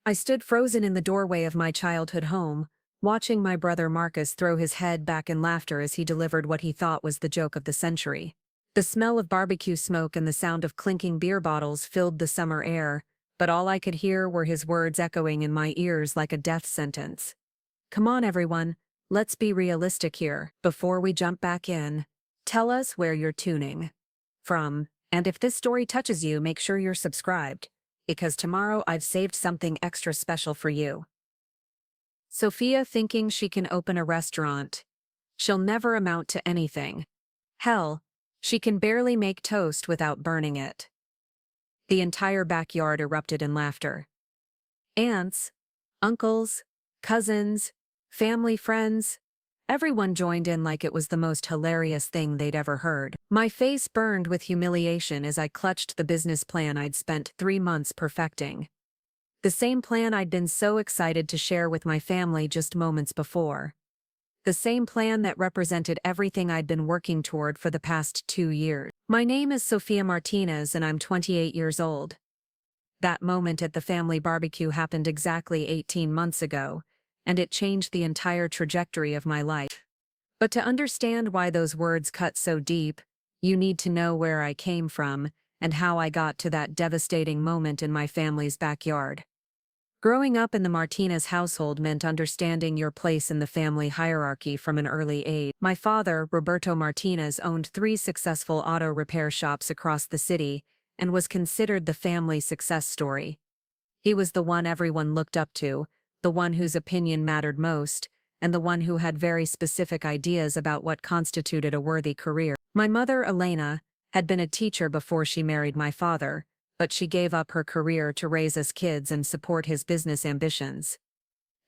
I stood frozen in the doorway of my childhood home, watching my brother Marcus throw his head back in laughter as he delivered what he thought was the joke of the century. The smell of barbecue smoke and the sound of clinking beer bottles filled the summer air, but all I could hear were his words echoing in my ears like a death sentence. Come on, everyone, let's be realistic here. Before we jump back in, tell us where you're tuning from, and if this story touches you, make sure you're subscribed, because tomorrow I've saved something extra special for you. Sofia thinking she can open a restaurant. She'll never amount to anything. Hell, she can barely make toast without burning it. The entire backyard erupted in laughter. Aunts, uncles, cousins, family friends, everyone joined in like it was the most hilarious thing they'd ever heard. My face burned with humiliation as I clutched the business plan I'd spent 3 months perfecting. The same plan I'd been so excited to share with my family just moments before. The same plan that represented everything I'd been working toward for the past 2 years. My name is Sofia Martinez and I'm 28 years old. That moment at the family barbecue happened exactly 18 months ago, and it changed the entire trajectory of my life. But to understand why those words cut so deep, you need to know where I came from and how I got to that devastating moment in my family's backyard. Growing up in the Martinez household meant understanding your place in the family hierarchy from an early age. My father, Roberto Martinez, owned 3 successful auto repair shops across the city and was considered the family success story. He was the one everyone looked up to, the one whose opinion mattered most, and the one who had very specific ideas about what constituted a worthy career. My mother, Elena, had been a teacher before she married my father, but she gave up her career to raise us kids and support his business ambitions.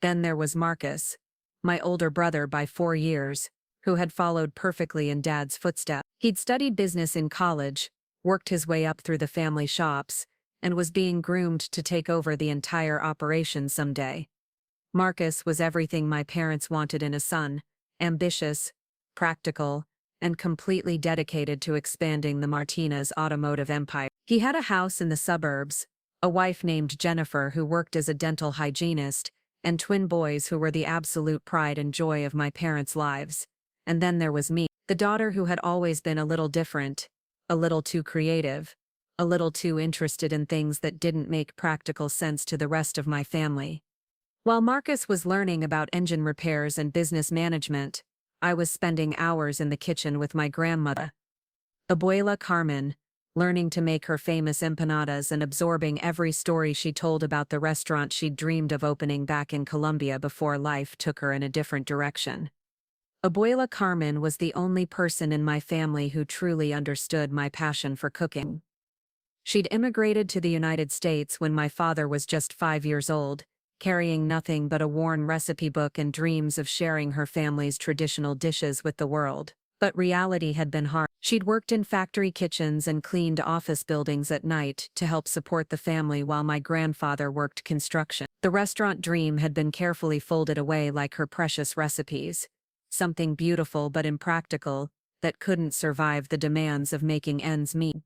Then there was Marcus, my older brother by 4 years, who had followed perfectly in Dad's footsteps. He'd studied business in college, worked his way up through the family shops, and was being groomed to take over the entire operation someday. Marcus was everything my parents wanted in a son: ambitious, practical, and completely dedicated to expanding the Martinez automotive empire. He had a house in the suburbs, a wife named Jennifer who worked as a dental hygienist, and twin boys who were the absolute pride and joy of my parents' lives. And then there was me, the daughter who had always been a little different, a little too creative, a little too interested in things that didn't make practical sense to the rest of my family. While Marcus was learning about engine repairs and business management, I was spending hours in the kitchen with my grandmother, Abuela Carmen, learning to make her famous empanadas and absorbing every story she told about the restaurant she'd dreamed of opening back in Colombia before life took her in a different direction. Abuela Carmen was the only person in my family who truly understood my passion for cooking. She'd immigrated to the United States when my father was just 5 years old, carrying nothing but a worn recipe book and dreams of sharing her family's traditional dishes with the world. But reality had been hard. She'd worked in factory kitchens and cleaned office buildings at night to help support the family while my grandfather worked construction. The restaurant dream had been carefully folded away like her precious recipes, something beautiful but impractical that couldn't survive the demands of making ends meet.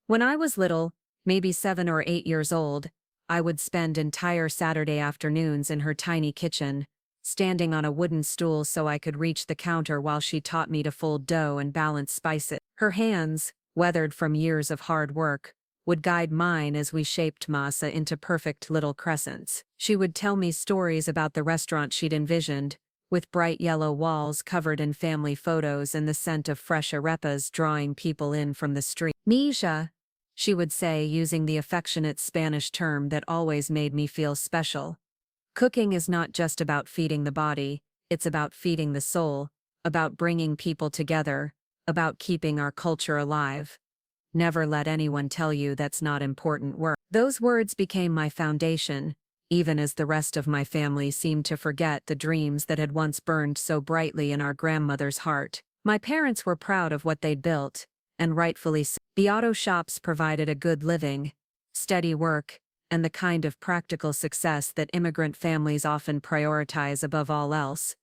When I was little, maybe 7 or 8 years old, I would spend entire Saturday afternoons in her tiny kitchen, standing on a wooden stool so I could reach the counter while she taught me to fold dough and balance spices. Her hands, weathered from years of hard work, would guide mine as we shaped masa into perfect little crescents. She would tell me stories about the restaurant she'd envisioned, with bright yellow walls covered in family photos and the scent of fresh arepas drawing people in from the street. Misha, she would say, using the affectionate Spanish term that always made me feel special. Cooking is not just about feeding the body, it's about feeding the soul, about bringing people together, about keeping our culture alive. Never let anyone tell you that's not important work. Those words became my foundation, even as the rest of my family seemed to forget the dreams that had once burned so brightly in our grandmother's heart. My parents were proud of what they'd built, and rightfully so. The auto shops provided a good living, steady work, and the kind of practical success that immigrant families often prioritize above all else.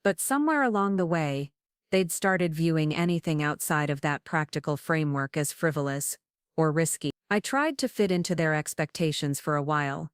But somewhere along the way, they'd started viewing anything outside of that practical framework as frivolous or risky. I tried to fit into their expectations for a while.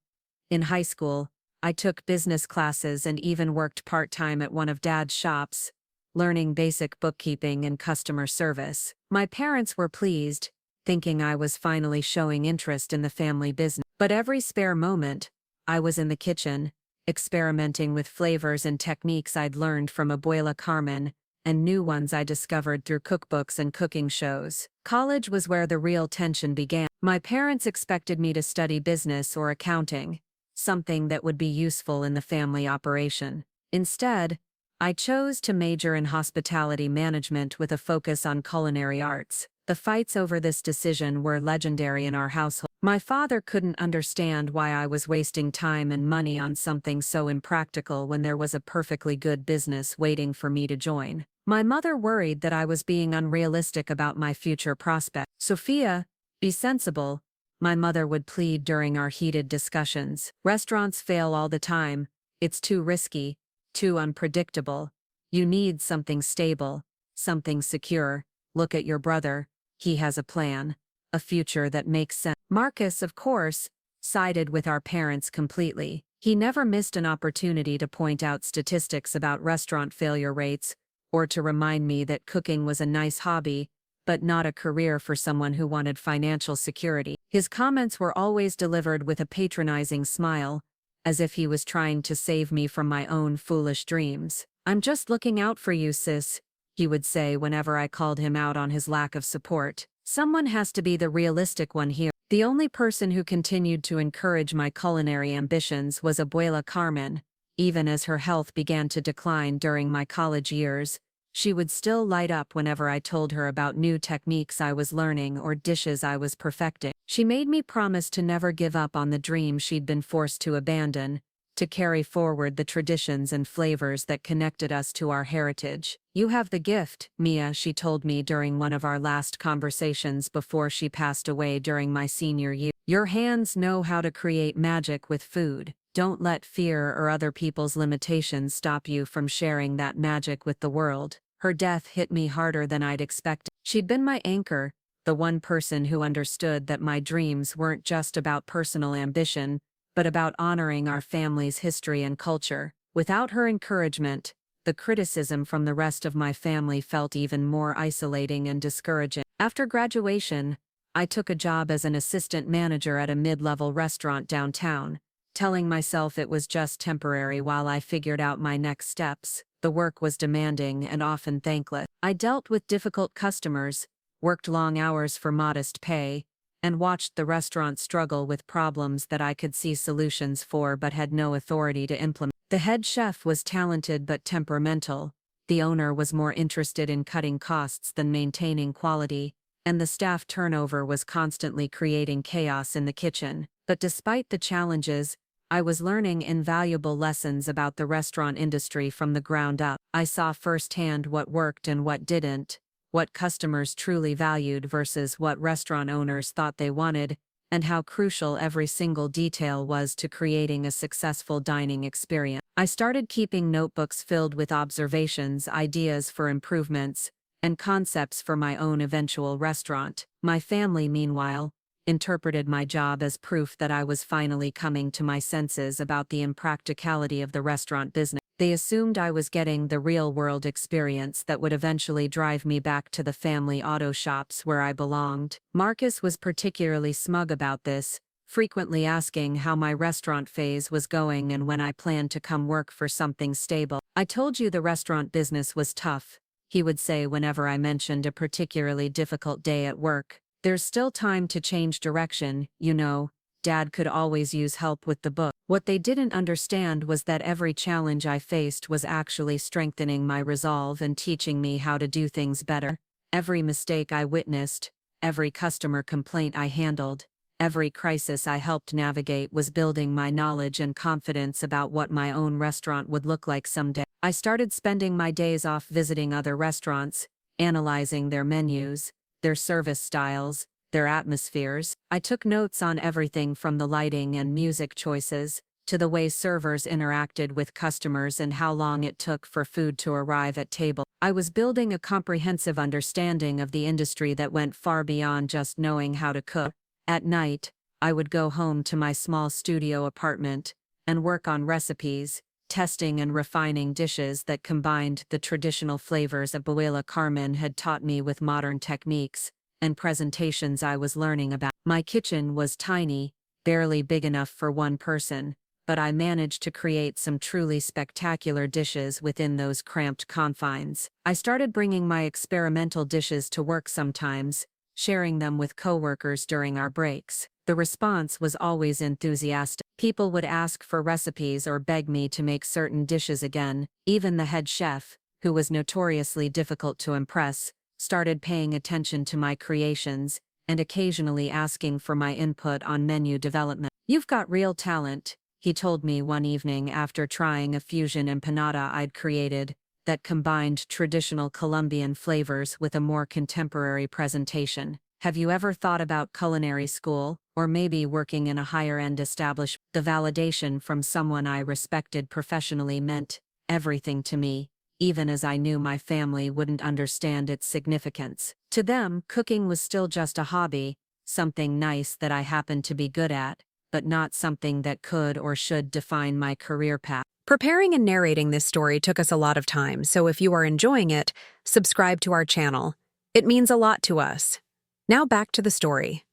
In high school, I took business classes and even worked part-time at one of Dad's shops, learning basic bookkeeping and customer service. My parents were pleased, thinking I was finally showing interest in the family business. But every spare moment, I was in the kitchen, experimenting with flavors and techniques I'd learned from Abuela Carmen, and new ones I discovered through cookbooks and cooking shows. College was where the real tension began. My parents expected me to study business or accounting, something that would be useful in the family operation. Instead, I chose to major in hospitality management with a focus on culinary arts. The fights over this decision were legendary in our household. My father couldn't understand why I was wasting time and money on something so impractical when there was a perfectly good business waiting for me to join. My mother worried that I was being unrealistic about my future prospects. "Sofia, be sensible," my mother would plead during our heated discussions. "Restaurants fail all the time. It's too risky, too unpredictable. You need something stable, something secure. Look at your brother. He has a plan, a future that makes sense." Marcus, of course, sided with our parents completely. He never missed an opportunity to point out statistics about restaurant failure rates, or to remind me that cooking was a nice hobby, but not a career for someone who wanted financial security. His comments were always delivered with a patronizing smile, as if he was trying to save me from my own foolish dreams. "I'm just looking out for you, sis," he would say whenever I called him out on his lack of support. "Someone has to be the realistic one here." The only person who continued to encourage my culinary ambitions was Abuela Carmen. Even as her health began to decline during my college years, she would still light up whenever I told her about new techniques I was learning or dishes I was perfecting. She made me promise to never give up on the dream she'd been forced to abandon, to carry forward the traditions and flavors that connected us to our heritage. "You have the gift, Mia," she told me during one of our last conversations before she passed away during my senior year. "Your hands know how to create magic with food. Don't let fear or other people's limitations stop you from sharing that magic with the world." Her death hit me harder than I'd expected. She'd been my anchor, the one person who understood that my dreams weren't just about personal ambition, but about honoring our family's history and culture. Without her encouragement, the criticism from the rest of my family felt even more isolating and discouraging. After graduation, I took a job as an assistant manager at a mid-level restaurant downtown, telling myself it was just temporary while I figured out my next steps. The work was demanding and often thankless. I dealt with difficult customers, worked long hours for modest pay, and watched the restaurant struggle with problems that I could see solutions for but had no authority to implement. The head chef was talented but temperamental, the owner was more interested in cutting costs than maintaining quality, and the staff turnover was constantly creating chaos in the kitchen. But despite the challenges, I was learning invaluable lessons about the restaurant industry from the ground up. I saw firsthand what worked and what didn't, what customers truly valued versus what restaurant owners thought they wanted, and how crucial every single detail was to creating a successful dining experience. I started keeping notebooks filled with observations, ideas for improvements, and concepts for my own eventual restaurant. My family, meanwhile, interpreted my job as proof that I was finally coming to my senses about the impracticality of the restaurant business. They assumed I was getting the real-world experience that would eventually drive me back to the family auto shops where I belonged. Marcus was particularly smug about this, frequently asking how my restaurant phase was going and when I planned to come work for something stable. "I told you the restaurant business was tough," he would say whenever I mentioned a particularly difficult day at work. "There's still time to change direction, you know. Dad could always use help with the book." What they didn't understand was that every challenge I faced was actually strengthening my resolve and teaching me how to do things better. Every mistake I witnessed, every customer complaint I handled, every crisis I helped navigate was building my knowledge and confidence about what my own restaurant would look like someday. I started spending my days off visiting other restaurants, analyzing their menus, their service styles, their atmospheres. I took notes on everything from the lighting and music choices, to the way servers interacted with customers and how long it took for food to arrive at table. I was building a comprehensive understanding of the industry that went far beyond just knowing how to cook. At night, I would go home to my small studio apartment and work on recipes, testing and refining dishes that combined the traditional flavors Abuela Carmen had taught me with modern techniques and presentations I was learning about. My kitchen was tiny, barely big enough for one person, but I managed to create some truly spectacular dishes within those cramped confines. I started bringing my experimental dishes to work sometimes, sharing them with coworkers during our breaks. The response was always enthusiastic. People would ask for recipes or beg me to make certain dishes again. Even the head chef, who was notoriously difficult to impress, started paying attention to my creations and occasionally asking for my input on menu development. "You've got real talent," he told me one evening after trying a fusion empanada I'd created that combined traditional Colombian flavors with a more contemporary presentation. "Have you ever thought about culinary school, or maybe working in a higher-end establishment?" The validation from someone I respected professionally meant everything to me, even as I knew my family wouldn't understand its significance. To them, cooking was still just a hobby, something nice that I happened to be good at, but not something that could or should define my career path. Preparing and narrating this story took us a lot of time, so if you are enjoying it, subscribe to our channel. It means a lot to us. Now back to the story.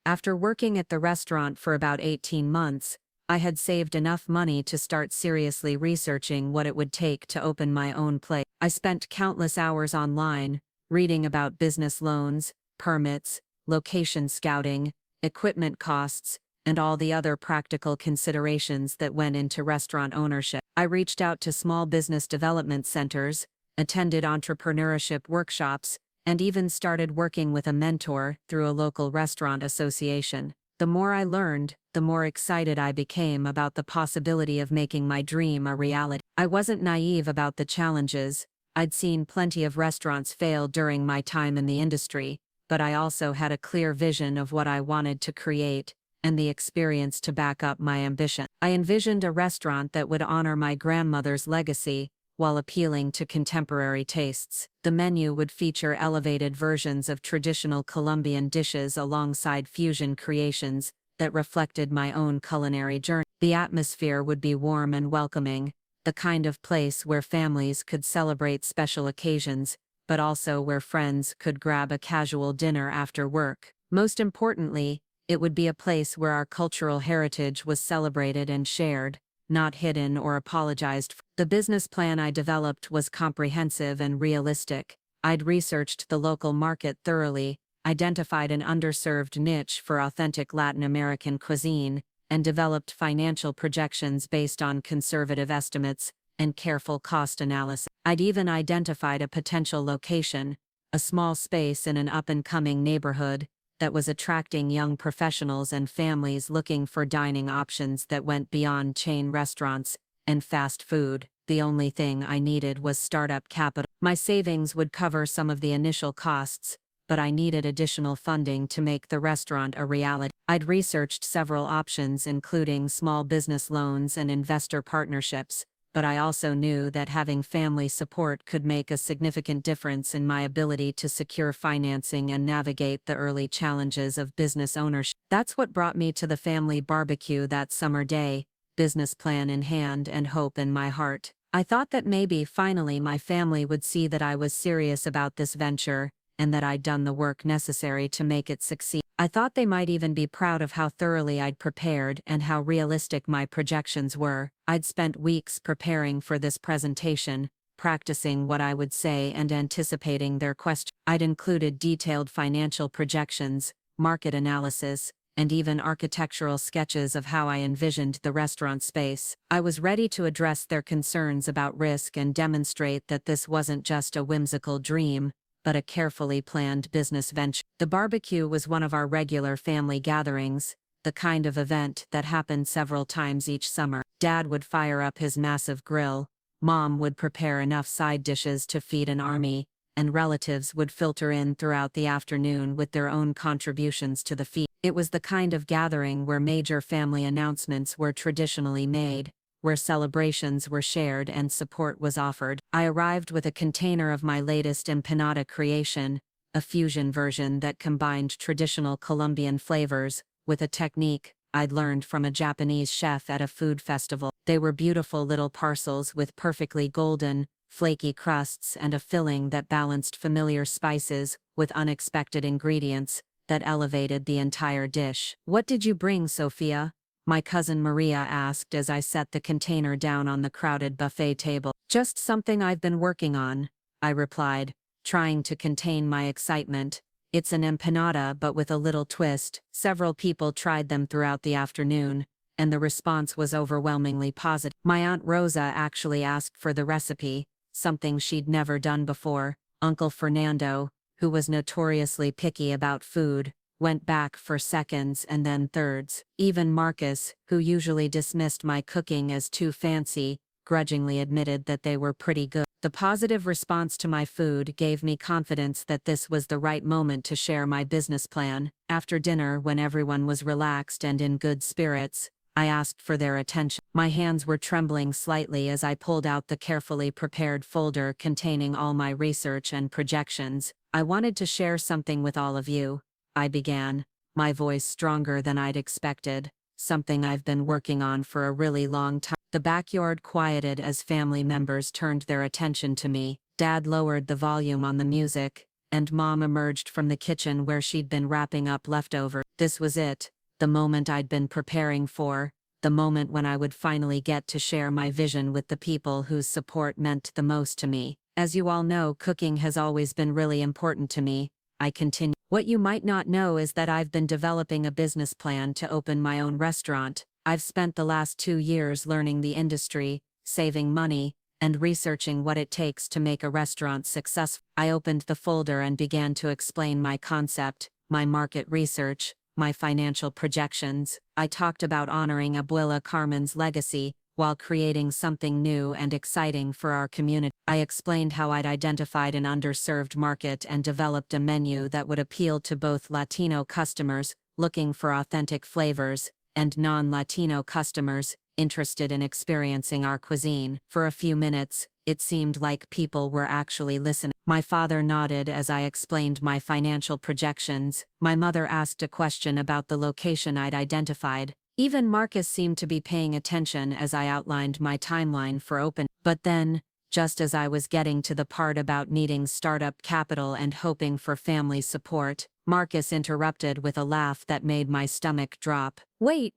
After working at the restaurant for about 18 months, I had saved enough money to start seriously researching what it would take to open my own place. I spent countless hours online, reading about business loans, permits, location scouting, equipment costs, and all the other practical considerations that went into restaurant ownership. I reached out to small business development centers, attended entrepreneurship workshops, and even started working with a mentor through a local restaurant association. The more I learned, the more excited I became about the possibility of making my dream a reality. I wasn't naive about the challenges. I'd seen plenty of restaurants fail during my time in the industry, but I also had a clear vision of what I wanted to create and the experience to back up my ambition. I envisioned a restaurant that would honor my grandmother's legacy while appealing to contemporary tastes. The menu would feature elevated versions of traditional Colombian dishes alongside fusion creations that reflected my own culinary journey. The atmosphere would be warm and welcoming, the kind of place where families could celebrate special occasions, but also where friends could grab a casual dinner after work. Most importantly, it would be a place where our cultural heritage was celebrated and shared, not hidden or apologized for. The business plan I developed was comprehensive and realistic. I'd researched the local market thoroughly, identified an underserved niche for authentic Latin American cuisine, and developed financial projections based on conservative estimates and careful cost analysis. I'd even identified a potential location, a small space in an up-and-coming neighborhood that was attracting young professionals and families looking for dining options that went beyond chain restaurants and fast food. The only thing I needed was startup capital. My savings would cover some of the initial costs, but I needed additional funding to make the restaurant a reality. I'd researched several options, including small business loans and investor partnerships, but I also knew that having family support could make a significant difference in my ability to secure financing and navigate the early challenges of business ownership. That's what brought me to the family barbecue that summer day, business plan in hand and hope in my heart. I thought that maybe finally my family would see that I was serious about this venture, and that I'd done the work necessary to make it succeed. I thought they might even be proud of how thoroughly I'd prepared and how realistic my projections were. I'd spent weeks preparing for this presentation, practicing what I would say and anticipating their questions. I'd included detailed financial projections, market analysis, and even architectural sketches of how I envisioned the restaurant space. I was ready to address their concerns about risk and demonstrate that this wasn't just a whimsical dream, but a carefully planned business venture. The barbecue was one of our regular family gatherings, the kind of event that happened several times each summer. Dad would fire up his massive grill, Mom would prepare enough side dishes to feed an army, and relatives would filter in throughout the afternoon with their own contributions to the feast. It was the kind of gathering where major family announcements were traditionally made, where celebrations were shared and support was offered. I arrived with a container of my latest empanada creation, a fusion version that combined traditional Colombian flavors with a technique I'd learned from a Japanese chef at a food festival. They were beautiful little parcels with perfectly golden, flaky crusts and a filling that balanced familiar spices with unexpected ingredients that elevated the entire dish. "What did you bring, Sofia?" my cousin Maria asked as I set the container down on the crowded buffet table. "Just something I've been working on," I replied, trying to contain my excitement. "It's an empanada but with a little twist." Several people tried them throughout the afternoon, and the response was overwhelmingly positive. My Aunt Rosa actually asked for the recipe, something she'd never done before. Uncle Fernando, who was notoriously picky about food, went back for seconds and then thirds. Even Marcus, who usually dismissed my cooking as too fancy, grudgingly admitted that they were pretty good. The positive response to my food gave me confidence that this was the right moment to share my business plan. After dinner, when everyone was relaxed and in good spirits, I asked for their attention. My hands were trembling slightly as I pulled out the carefully prepared folder containing all my research and projections. "I wanted to share something with all of you," I began, my voice stronger than I'd expected. "Something I've been working on for a really long time." The backyard quieted as family members turned their attention to me. Dad lowered the volume on the music, and Mom emerged from the kitchen where she'd been wrapping up leftovers. This was it, the moment I'd been preparing for, the moment when I would finally get to share my vision with the people whose support meant the most to me. "As you all know, cooking has always been really important to me," I continued. "What you might not know is that I've been developing a business plan to open my own restaurant. I've spent the last 2 years learning the industry, saving money, and researching what it takes to make a restaurant successful." I opened the folder and began to explain my concept, my market research, my financial projections. I talked about honoring Abuela Carmen's legacy while creating something new and exciting for our community. I explained how I'd identified an underserved market and developed a menu that would appeal to both Latino customers looking for authentic flavors and non-Latino customers interested in experiencing our cuisine. For a few minutes, it seemed like people were actually listening. My father nodded as I explained my financial projections. My mother asked a question about the location I'd identified. Even Marcus seemed to be paying attention as I outlined my timeline for open. But then, just as I was getting to the part about needing startup capital and hoping for family support, Marcus interrupted with a laugh that made my stomach drop. Wait,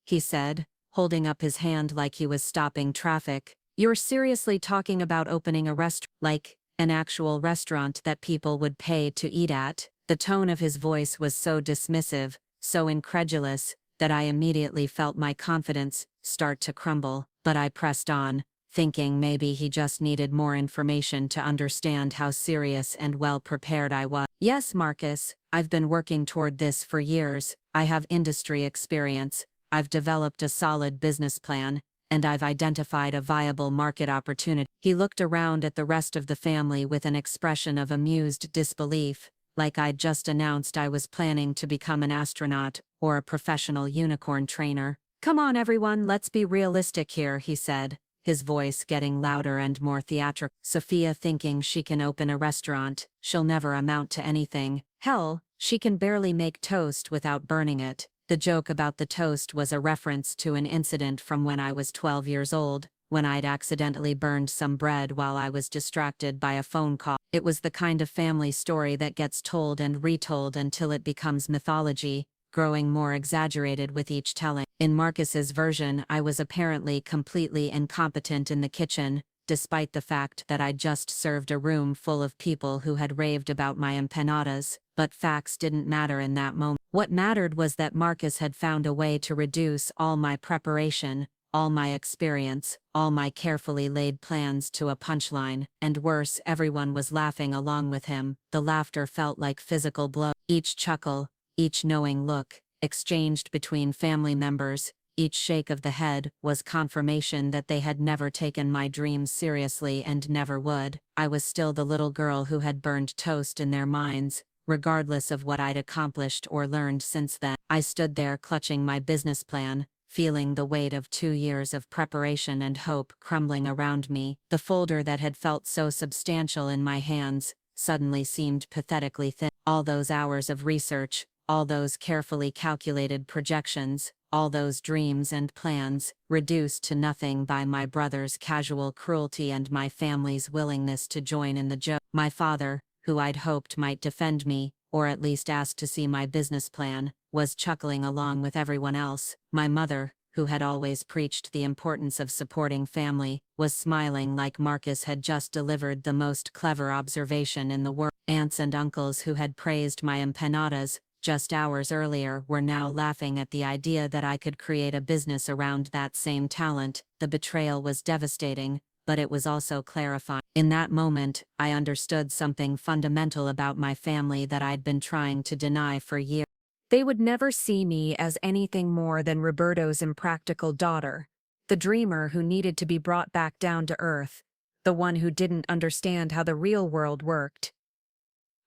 he said, holding up his hand like he was stopping traffic. "You're seriously talking about opening a restaurant? Like, an actual restaurant that people would pay to eat at?" The tone of his voice was so dismissive, so incredulous, that I immediately felt my confidence start to crumble. But I pressed on, thinking maybe he just needed more information to understand how serious and well prepared I was. "Yes, Marcus, I've been working toward this for years. I have industry experience, I've developed a solid business plan, and I've identified a viable market opportunity." He looked around at the rest of the family with an expression of amused disbelief, like I'd just announced I was planning to become an astronaut or a professional unicorn trainer. "Come on everyone, let's be realistic here," he said, his voice getting louder and more theatrical. "Sofia thinking she can open a restaurant, she'll never amount to anything. Hell, she can barely make toast without burning it." The joke about the toast was a reference to an incident from when I was 12 years old, when I'd accidentally burned some bread while I was distracted by a phone call. It was the kind of family story that gets told and retold until it becomes mythology, growing more exaggerated with each telling. In Marcus's version, I was apparently completely incompetent in the kitchen, despite the fact that I'd just served a room full of people who had raved about my empanadas. But facts didn't matter in that moment. What mattered was that Marcus had found a way to reduce all my preparation, all my experience, all my carefully laid plans to a punchline, and worse, everyone was laughing along with him. The laughter felt like physical blows. Each chuckle, each knowing look, exchanged between family members, each shake of the head was confirmation that they had never taken my dreams seriously and never would. I was still the little girl who had burned toast in their minds, regardless of what I'd accomplished or learned since then. I stood there clutching my business plan, feeling the weight of 2 years of preparation and hope crumbling around me. The folder that had felt so substantial in my hands suddenly seemed pathetically thin. All those hours of research, all those carefully calculated projections, all those dreams and plans, reduced to nothing by my brother's casual cruelty and my family's willingness to join in the joke. My father, who I'd hoped might defend me, or at least ask to see my business plan, was chuckling along with everyone else. My mother, who had always preached the importance of supporting family, was smiling like Marcus had just delivered the most clever observation in the world. Aunts and uncles who had praised my empanadas just hours earlier were now laughing at the idea that I could create a business around that same talent. The betrayal was devastating, but it was also clarifying. In that moment, I understood something fundamental about my family that I'd been trying to deny for years. They would never see me as anything more than Roberto's impractical daughter, the dreamer who needed to be brought back down to earth, the one who didn't understand how the real world worked.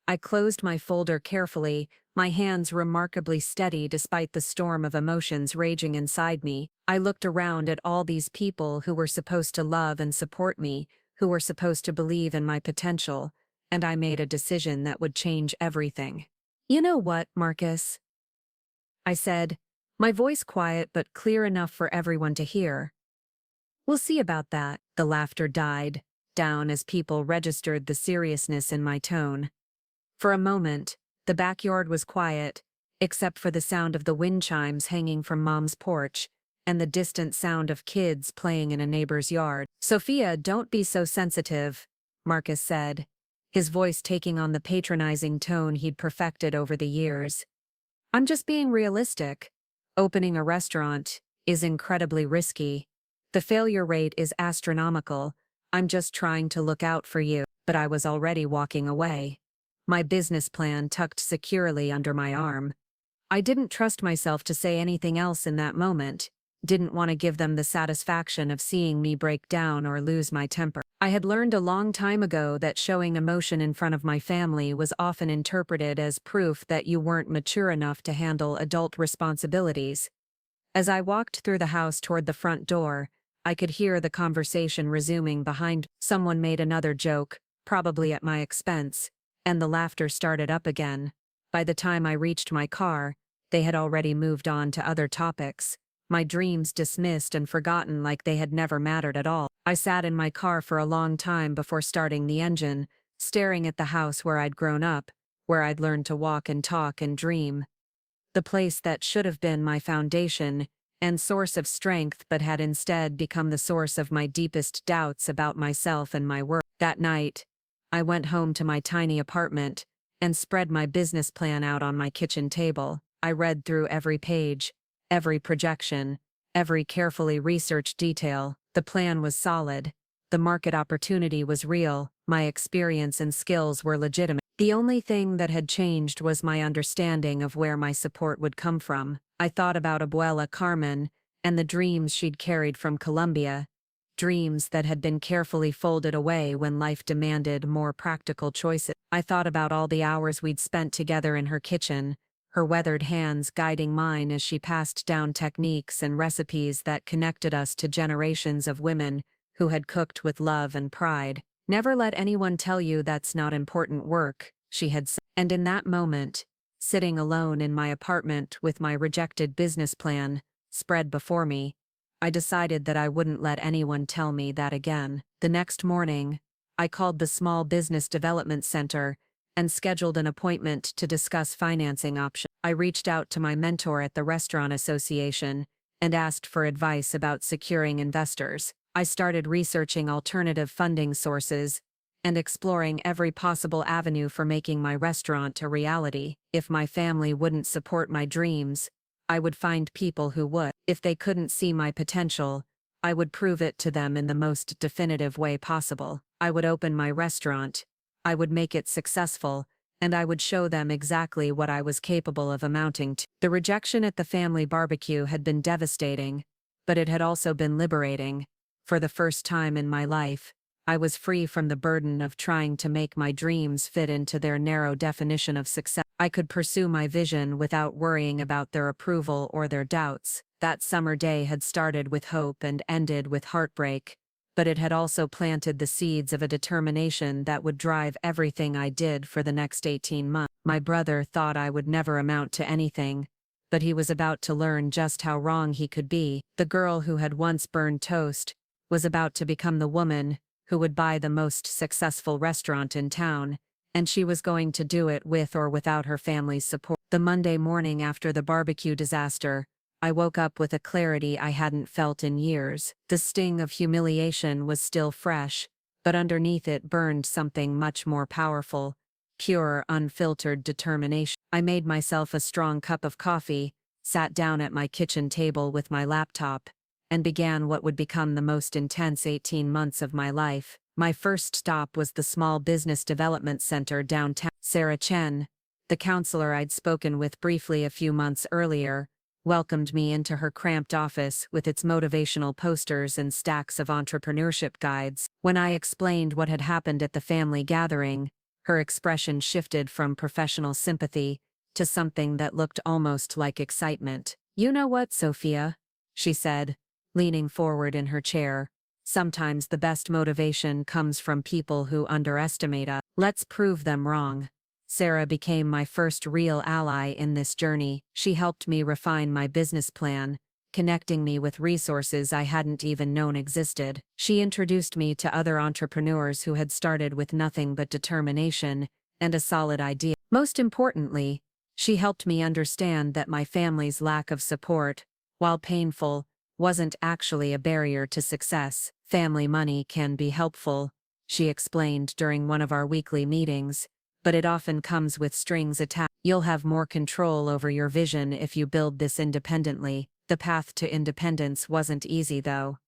I closed my folder carefully, my hands remarkably steady despite the storm of emotions raging inside me. I looked around at all these people who were supposed to love and support me, who were supposed to believe in my potential, and I made a decision that would change everything. "You know what, Marcus?" I said, my voice quiet but clear enough for everyone to hear. "We'll see about that." The laughter died down as people registered the seriousness in my tone. For a moment, the backyard was quiet, except for the sound of the wind chimes hanging from Mom's porch, and the distant sound of kids playing in a neighbor's yard. "Sophia, don't be so sensitive," Marcus said, his voice taking on the patronizing tone he'd perfected over the years. "I'm just being realistic. Opening a restaurant is incredibly risky. The failure rate is astronomical. I'm just trying to look out for you." But I was already walking away, my business plan tucked securely under my arm. I didn't trust myself to say anything else in that moment, didn't want to give them the satisfaction of seeing me break down or lose my temper. I had learned a long time ago that showing emotion in front of my family was often interpreted as proof that you weren't mature enough to handle adult responsibilities. As I walked through the house toward the front door, I could hear the conversation resuming behind. Someone made another joke, probably at my expense, and the laughter started up again. By the time I reached my car, they had already moved on to other topics, my dreams dismissed and forgotten like they had never mattered at all. I sat in my car for a long time before starting the engine, staring at the house where I'd grown up, where I'd learned to walk and talk and dream. The place that should have been my foundation and source of strength but had instead become the source of my deepest doubts about myself and my work. That night, I went home to my tiny apartment and spread my business plan out on my kitchen table. I read through every page, every projection, every carefully researched detail. The plan was solid. The market opportunity was real. My experience and skills were legitimate. The only thing that had changed was my understanding of where my support would come from. I thought about Abuela Carmen and the dreams she'd carried from Colombia, dreams that had been carefully folded away when life demanded more practical choices. I thought about all the hours we'd spent together in her kitchen, her weathered hands guiding mine as she passed down techniques and recipes that connected us to generations of women who had cooked with love and pride. "Never let anyone tell you that's not important work," she had said. And in that moment, sitting alone in my apartment with my rejected business plan spread before me, I decided that I wouldn't let anyone tell me that again. The next morning, I called the Small Business Development Center and scheduled an appointment to discuss financing options. I reached out to my mentor at the Restaurant Association and asked for advice about securing investors. I started researching alternative funding sources and exploring every possible avenue for making my restaurant a reality. If my family wouldn't support my dreams, I would find people who would. If they couldn't see my potential, I would prove it to them in the most definitive way possible. I would open my restaurant, I would make it successful, and I would show them exactly what I was capable of amounting to. The rejection at the family barbecue had been devastating, but it had also been liberating. For the first time in my life, I was free from the burden of trying to make my dreams fit into their narrow definition of success. I could pursue my vision without worrying about their approval or their doubts. That summer day had started with hope and ended with heartbreak, but it had also planted the seeds of a determination that would drive everything I did for the next 18 months. My brother thought I would never amount to anything, but he was about to learn just how wrong he could be. The girl who had once burned toast was about to become the woman who would buy the most successful restaurant in town, and she was going to do it with or without her family's support. The Monday morning after the barbecue disaster, I woke up with a clarity I hadn't felt in years. The sting of humiliation was still fresh, but underneath it burned something much more powerful: pure, unfiltered determination. I made myself a strong cup of coffee, sat down at my kitchen table with my laptop, and began what would become the most intense 18 months of my life. My first stop was the Small Business Development Center downtown. Sarah Chen, the counselor I'd spoken with briefly a few months earlier, welcomed me into her cramped office with its motivational posters and stacks of entrepreneurship guides. When I explained what had happened at the family gathering, her expression shifted from professional sympathy to something that looked almost like excitement. "You know what, Sophia?" she said, leaning forward in her chair. "Sometimes the best motivation comes from people who underestimate us. Let's prove them wrong." Sarah became my first real ally in this journey. She helped me refine my business plan, connecting me with resources I hadn't even known existed. She introduced me to other entrepreneurs who had started with nothing but determination and a solid idea. Most importantly, she helped me understand that my family's lack of support, while painful, wasn't actually a barrier to success. "Family money can be helpful," she explained during one of our weekly meetings, "but it often comes with strings attached. You'll have more control over your vision if you build this independently." The path to independence wasn't easy, though.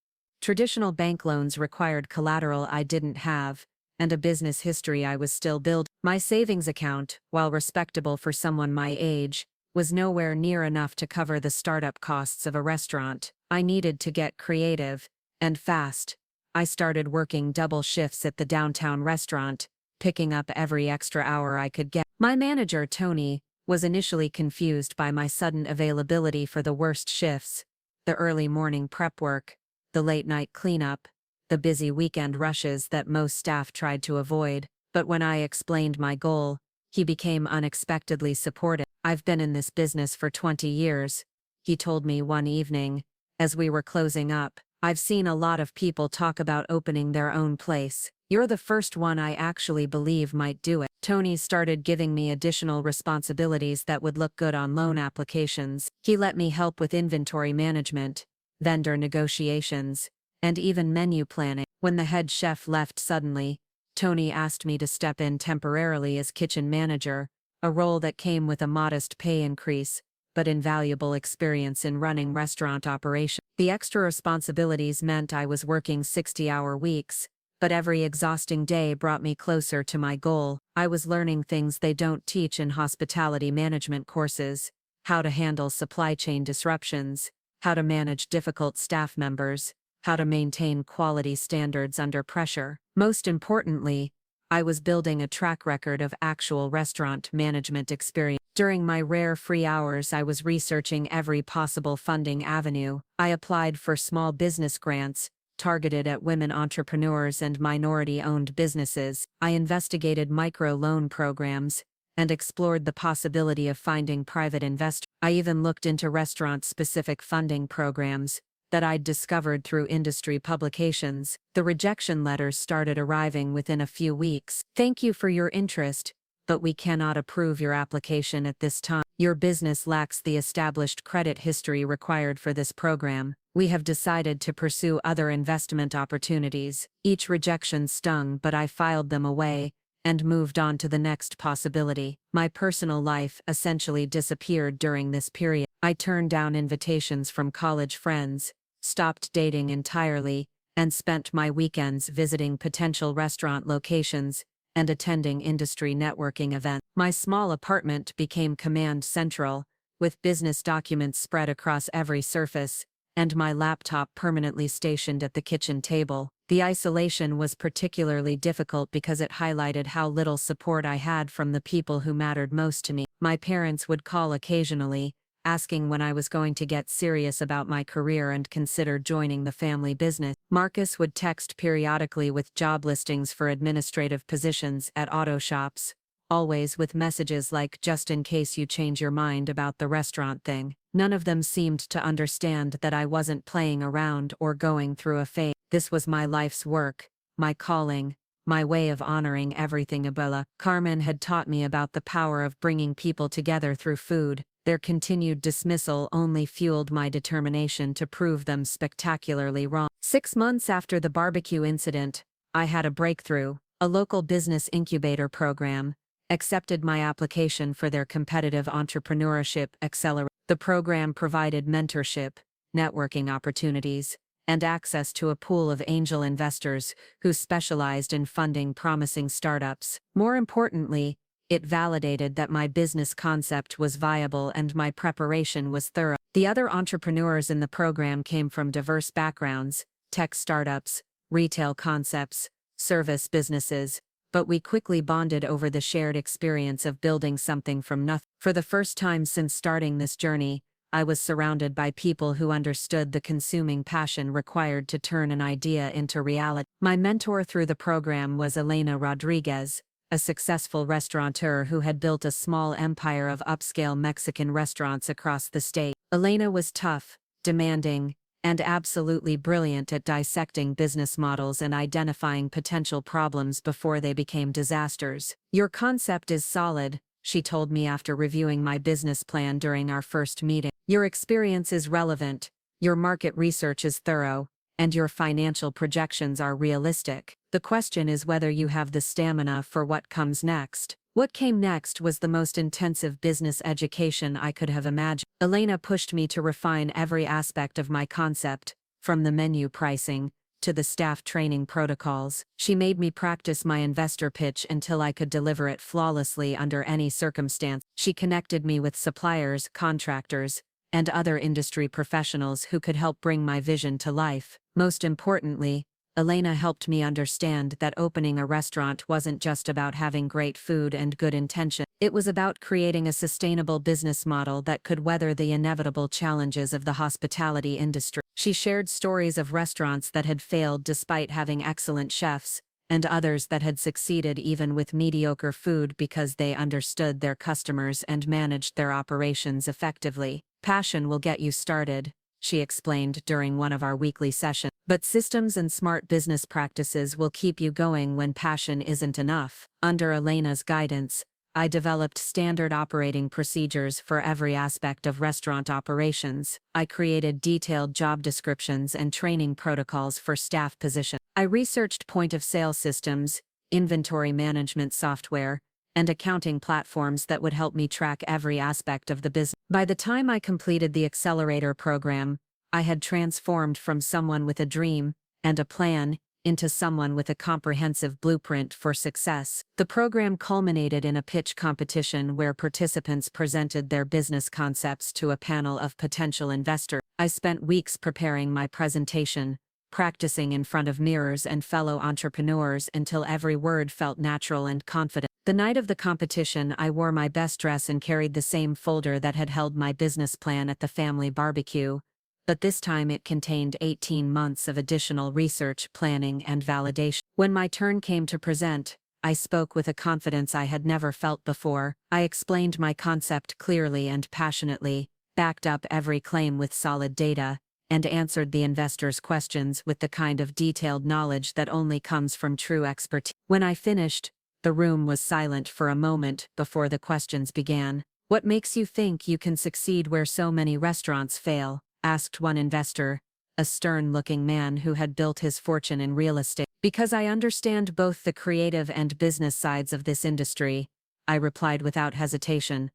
Traditional bank loans required collateral I didn't have, and a business history I was still building. My savings account, while respectable for someone my age, was nowhere near enough to cover the startup costs of a restaurant. I needed to get creative, and fast. I started working double shifts at the downtown restaurant, picking up every extra hour I could get. My manager, Tony, was initially confused by my sudden availability for the worst shifts: the early morning prep work, the late night cleanup, the busy weekend rushes that most staff tried to avoid. But when I explained my goal, he became unexpectedly supportive. "I've been in this business for 20 years, he told me one evening, as we were closing up. "I've seen a lot of people talk about opening their own place. You're the first one I actually believe might do it." Tony started giving me additional responsibilities that would look good on loan applications. He let me help with inventory management, vendor negotiations, and even menu planning. When the head chef left suddenly, Tony asked me to step in temporarily as kitchen manager, a role that came with a modest pay increase, but invaluable experience in running restaurant operations. The extra responsibilities meant I was working 60-hour weeks, but every exhausting day brought me closer to my goal. I was learning things they don't teach in hospitality management courses: how to handle supply chain disruptions, how to manage difficult staff members, how to maintain quality standards under pressure. Most importantly, I was building a track record of actual restaurant management experience. During my rare free hours, I was researching every possible funding avenue. I applied for small business grants, targeted at women entrepreneurs and minority-owned businesses. I investigated micro-loan programs and explored the possibility of finding private investors. I even looked into restaurant-specific funding programs that I'd discovered through industry publications. The rejection letters started arriving within a few weeks. "Thank you for your interest, but we cannot approve your application at this time. Your business lacks the established credit history required for this program. We have decided to pursue other investment opportunities." Each rejection stung, but I filed them away and moved on to the next possibility. My personal life essentially disappeared during this period. I turned down invitations from college friends, stopped dating entirely, and spent my weekends visiting potential restaurant locations and attending industry networking events. My small apartment became command central, with business documents spread across every surface, and my laptop permanently stationed at the kitchen table. The isolation was particularly difficult because it highlighted how little support I had from the people who mattered most to me. My parents would call occasionally, asking when I was going to get serious about my career and consider joining the family business. Marcus would text periodically with job listings for administrative positions at auto shops, always with messages like, "Just in case you change your mind about the restaurant thing." None of them seemed to understand that I wasn't playing around or going through a phase. This was my life's work, my calling, my way of honoring everything Ebola. Carmen had taught me about the power of bringing people together through food. Their continued dismissal only fueled my determination to prove them spectacularly wrong. 6 months after the barbecue incident, I had a breakthrough. A local business incubator program accepted my application for their competitive entrepreneurship accelerator. The program provided mentorship, networking opportunities, and access to a pool of angel investors who specialized in funding promising startups. More importantly, it validated that my business concept was viable and my preparation was thorough. The other entrepreneurs in the program came from diverse backgrounds: tech startups, retail concepts, service businesses, but we quickly bonded over the shared experience of building something from nothing. For the first time since starting this journey, I was surrounded by people who understood the consuming passion required to turn an idea into reality. My mentor through the program was Elena Rodriguez, a successful restaurateur who had built a small empire of upscale Mexican restaurants across the state. Elena was tough, demanding, and absolutely brilliant at dissecting business models and identifying potential problems before they became disasters. "Your concept is solid," she told me after reviewing my business plan during our first meeting. "Your experience is relevant, your market research is thorough, and your financial projections are realistic. The question is whether you have the stamina for what comes next." What came next was the most intensive business education I could have imagined. Elena pushed me to refine every aspect of my concept, from the menu pricing to the staff training protocols. She made me practice my investor pitch until I could deliver it flawlessly under any circumstance. She connected me with suppliers, contractors, and other industry professionals who could help bring my vision to life. Most importantly, Elena helped me understand that opening a restaurant wasn't just about having great food and good intention. It was about creating a sustainable business model that could weather the inevitable challenges of the hospitality industry. She shared stories of restaurants that had failed despite having excellent chefs, and others that had succeeded even with mediocre food because they understood their customers and managed their operations effectively. "Passion will get you started," she explained during one of our weekly sessions. "But systems and smart business practices will keep you going when passion isn't enough." Under Elena's guidance, I developed standard operating procedures for every aspect of restaurant operations. I created detailed job descriptions and training protocols for staff positions. I researched point-of-sale systems, inventory management software, and accounting platforms that would help me track every aspect of the business. By the time I completed the accelerator program, I had transformed from someone with a dream and a plan into someone with a comprehensive blueprint for success. The program culminated in a pitch competition where participants presented their business concepts to a panel of potential investors. I spent weeks preparing my presentation, practicing in front of mirrors and fellow entrepreneurs until every word felt natural and confident. The night of the competition, I wore my best dress and carried the same folder that had held my business plan at the family barbecue, but this time it contained 18 months of additional research, planning, and validation. When my turn came to present, I spoke with a confidence I had never felt before. I explained my concept clearly and passionately, backed up every claim with solid data, and answered the investors' questions with the kind of detailed knowledge that only comes from true expertise. When I finished, the room was silent for a moment before the questions began. "What makes you think you can succeed where so many restaurants fail?" asked one investor, a stern-looking man who had built his fortune in real estate. "Because I understand both the creative and business sides of this industry," I replied without hesitation.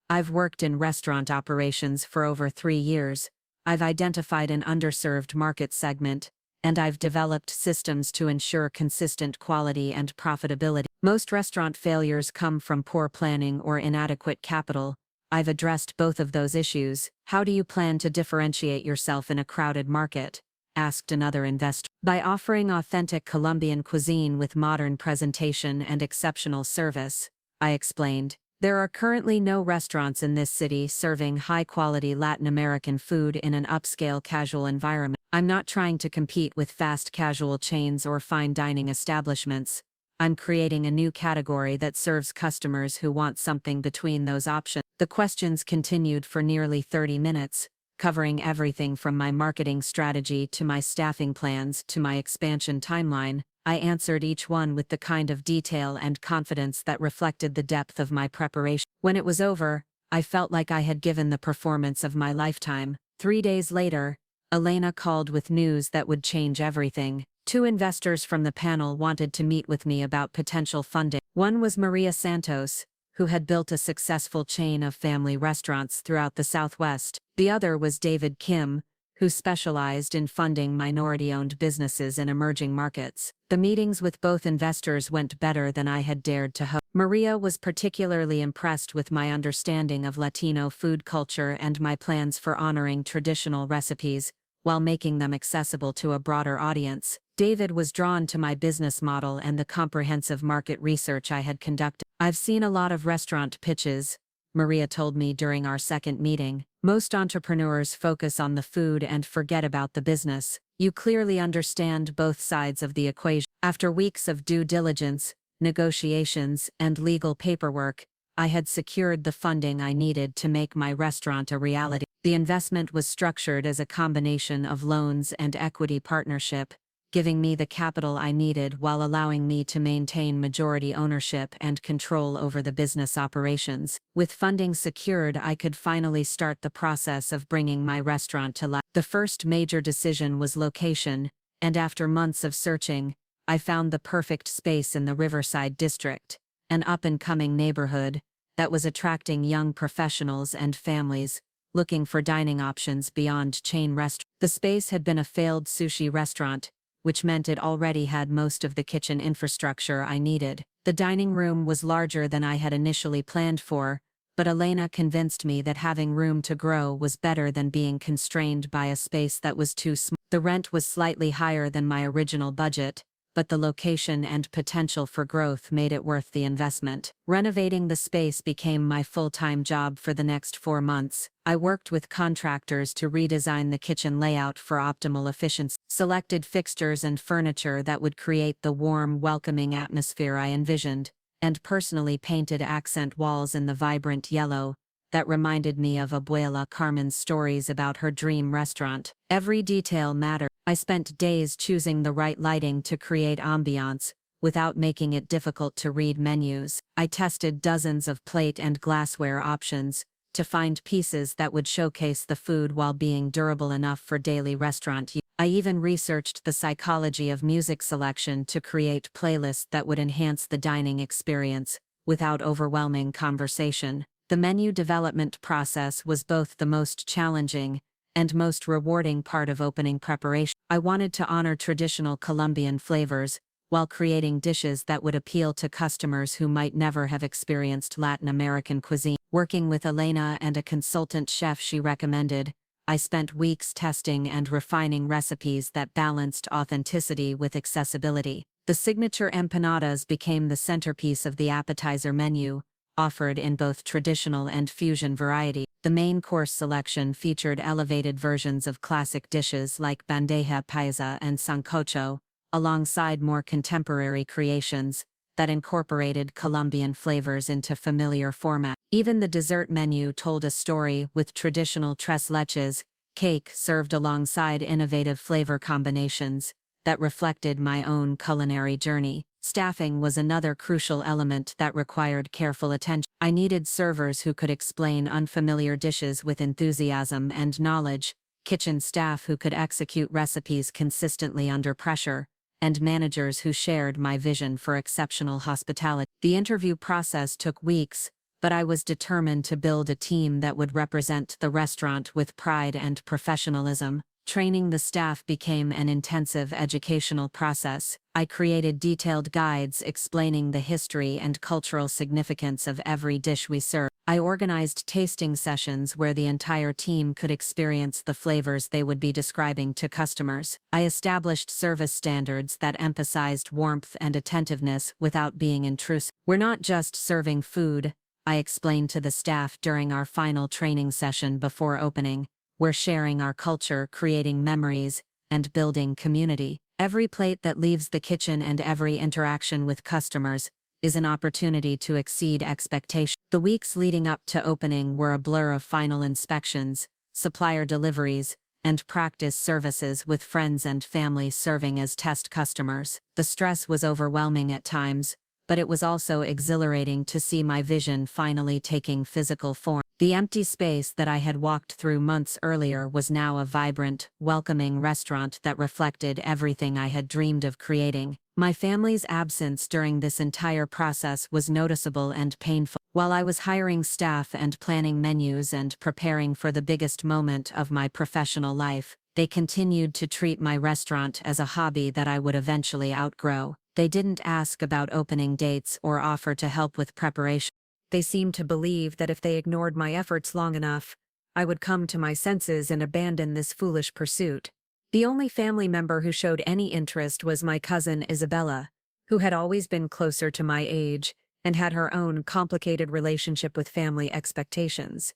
"I've worked in restaurant operations for over 3 years. I've identified an underserved market segment, and I've developed systems to ensure consistent quality and profitability. Most restaurant failures come from poor planning or inadequate capital. I've addressed both of those issues. How do you plan to differentiate yourself in a crowded market?" asked another investor. "By offering authentic Colombian cuisine with modern presentation and exceptional service," I explained. There are currently no restaurants in this city serving high-quality Latin American food in an upscale casual environment. I'm not trying to compete with fast casual chains or fine dining establishments. I'm creating a new category that serves customers who want something between those options. The questions continued for nearly 30 minutes, covering everything from my marketing strategy to my staffing plans to my expansion timeline. I answered each one with the kind of detail and confidence that reflected the depth of my preparation. When it was over, I felt like I had given the performance of my lifetime. 3 days later, Elena called with news that would change everything. 2 investors from the panel wanted to meet with me about potential funding. One was Maria Santos, who had built a successful chain of family restaurants throughout the Southwest. The other was David Kim, who specialized in funding minority-owned businesses in emerging markets. The meetings with both investors went better than I had dared to hope. Maria was particularly impressed with my understanding of Latino food culture and my plans for honoring traditional recipes, while making them accessible to a broader audience. David was drawn to my business model and the comprehensive market research I had conducted. "I've seen a lot of restaurant pitches," Maria told me during our second meeting. "Most entrepreneurs focus on the food and forget about the business. You clearly understand both sides of the equation." After weeks of due diligence, negotiations, and legal paperwork, I had secured the funding I needed to make my restaurant a reality. The investment was structured as a combination of loans and equity partnership, giving me the capital I needed while allowing me to maintain majority ownership and control over the business operations. With funding secured, I could finally start the process of bringing my restaurant to life. The first major decision was location, and after months of searching, I found the perfect space in the Riverside district, an up-and-coming neighborhood that was attracting young professionals and families looking for dining options beyond chain restaurants. The space had been a failed sushi restaurant, which meant it already had most of the kitchen infrastructure I needed. The dining room was larger than I had initially planned for, but Elena convinced me that having room to grow was better than being constrained by a space that was too small. The rent was slightly higher than my original budget, but the location and potential for growth made it worth the investment. Renovating the space became my full-time job for the next 4 months. I worked with contractors to redesign the kitchen layout for optimal efficiency, selected fixtures and furniture that would create the warm, welcoming atmosphere I envisioned, and personally painted accent walls in the vibrant yellow that reminded me of Abuela Carmen's stories about her dream restaurant. Every detail mattered. I spent days choosing the right lighting to create ambiance, without making it difficult to read menus. I tested dozens of plate and glassware options to find pieces that would showcase the food while being durable enough for daily restaurant use. I even researched the psychology of music selection to create playlists that would enhance the dining experience, without overwhelming conversation. The menu development process was both the most challenging and most rewarding part of opening preparation. I wanted to honor traditional Colombian flavors, while creating dishes that would appeal to customers who might never have experienced Latin American cuisine. Working with Elena and a consultant chef she recommended, I spent weeks testing and refining recipes that balanced authenticity with accessibility. The signature empanadas became the centerpiece of the appetizer menu, offered in both traditional and fusion variety. The main course selection featured elevated versions of classic dishes like bandeja paisa and sancocho, alongside more contemporary creations that incorporated Colombian flavors into familiar format. Even the dessert menu told a story, with traditional tres leches, cake served alongside innovative flavor combinations that reflected my own culinary journey. Staffing was another crucial element that required careful attention. I needed servers who could explain unfamiliar dishes with enthusiasm and knowledge, kitchen staff who could execute recipes consistently under pressure, and managers who shared my vision for exceptional hospitality. The interview process took weeks, but I was determined to build a team that would represent the restaurant with pride and professionalism. Training the staff became an intensive educational process. I created detailed guides explaining the history and cultural significance of every dish we served. I organized tasting sessions where the entire team could experience the flavors they would be describing to customers. I established service standards that emphasized warmth and attentiveness without being intrusive. "We're not just serving food," I explained to the staff during our final training session before opening. We're sharing our culture, creating memories, and building community. Every plate that leaves the kitchen and every interaction with customers is an opportunity to exceed expectations. The weeks leading up to opening were a blur of final inspections, supplier deliveries, and practice services with friends and family serving as test customers. The stress was overwhelming at times, but it was also exhilarating to see my vision finally taking physical form. The empty space that I had walked through months earlier was now a vibrant, welcoming restaurant that reflected everything I had dreamed of creating. My family's absence during this entire process was noticeable and painful. While I was hiring staff and planning menus and preparing for the biggest moment of my professional life, they continued to treat my restaurant as a hobby that I would eventually outgrow. They didn't ask about opening dates or offer to help with preparation. They seemed to believe that if they ignored my efforts long enough, I would come to my senses and abandon this foolish pursuit. The only family member who showed any interest was my cousin Isabella, who had always been closer to my age and had her own complicated relationship with family expectations.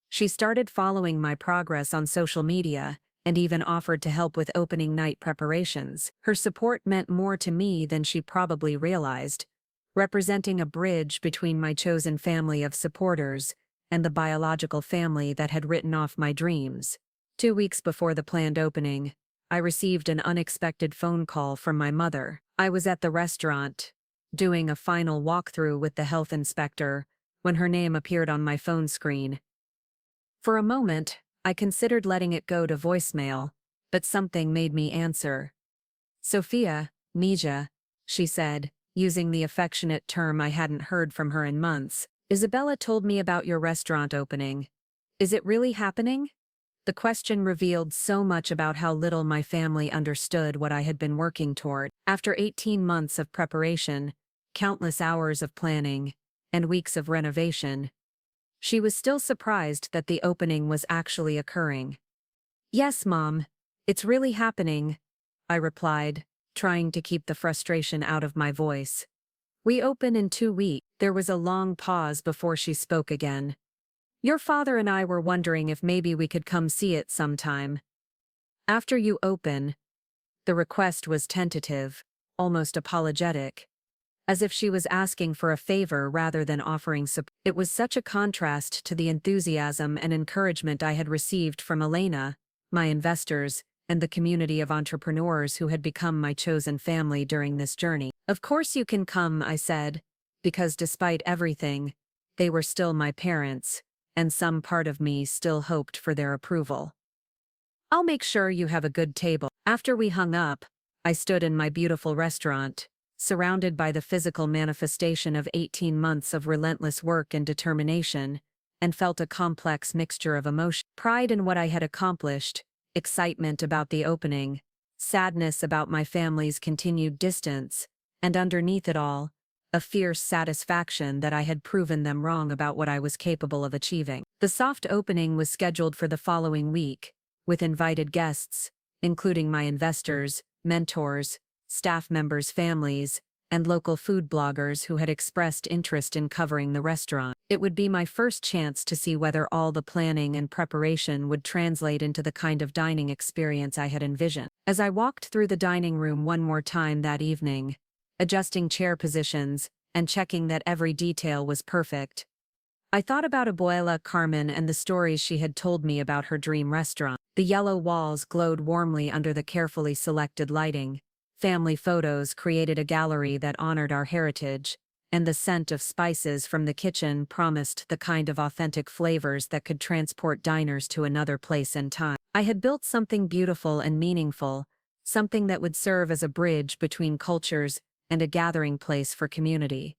She started following my progress on social media and even offered to help with opening night preparations. Her support meant more to me than she probably realized, representing a bridge between my chosen family of supporters and the biological family that had written off my dreams. 2 weeks before the planned opening, I received an unexpected phone call from my mother. I was at the restaurant, doing a final walkthrough with the health inspector, when her name appeared on my phone screen. For a moment, I considered letting it go to voicemail, but something made me answer. "Sofia, Mija," she said, using the affectionate term I hadn't heard from her in months. "Isabella told me about your restaurant opening. Is it really happening?" The question revealed so much about how little my family understood what I had been working toward. After 18 months of preparation, countless hours of planning, and weeks of renovation, she was still surprised that the opening was actually occurring. "Yes, Mom, it's really happening," I replied, trying to keep the frustration out of my voice. "We open in 2 weeks." There was a long pause before she spoke again. "Your father and I were wondering if maybe we could come see it sometime. After you open." The request was tentative, almost apologetic, as if she was asking for a favor rather than offering support. It was such a contrast to the enthusiasm and encouragement I had received from Elena, my investors, and the community of entrepreneurs who had become my chosen family during this journey. "Of course you can come," I said, because despite everything, they were still my parents, and some part of me still hoped for their approval. "I'll make sure you have a good table." After we hung up, I stood in my beautiful restaurant, surrounded by the physical manifestation of 18 months of relentless work and determination, and felt a complex mixture of emotion. Pride in what I had accomplished, excitement about the opening, sadness about my family's continued distance, and underneath it all, a fierce satisfaction that I had proven them wrong about what I was capable of achieving. The soft opening was scheduled for the following week, with invited guests, including my investors, mentors, staff members' families, and local food bloggers who had expressed interest in covering the restaurant. It would be my first chance to see whether all the planning and preparation would translate into the kind of dining experience I had envisioned. As I walked through the dining room one more time that evening, adjusting chair positions and checking that every detail was perfect, I thought about Abuela Carmen and the stories she had told me about her dream restaurant. The yellow walls glowed warmly under the carefully selected lighting. Family photos created a gallery that honored our heritage, and the scent of spices from the kitchen promised the kind of authentic flavors that could transport diners to another place and time. I had built something beautiful and meaningful, something that would serve as a bridge between cultures and a gathering place for community.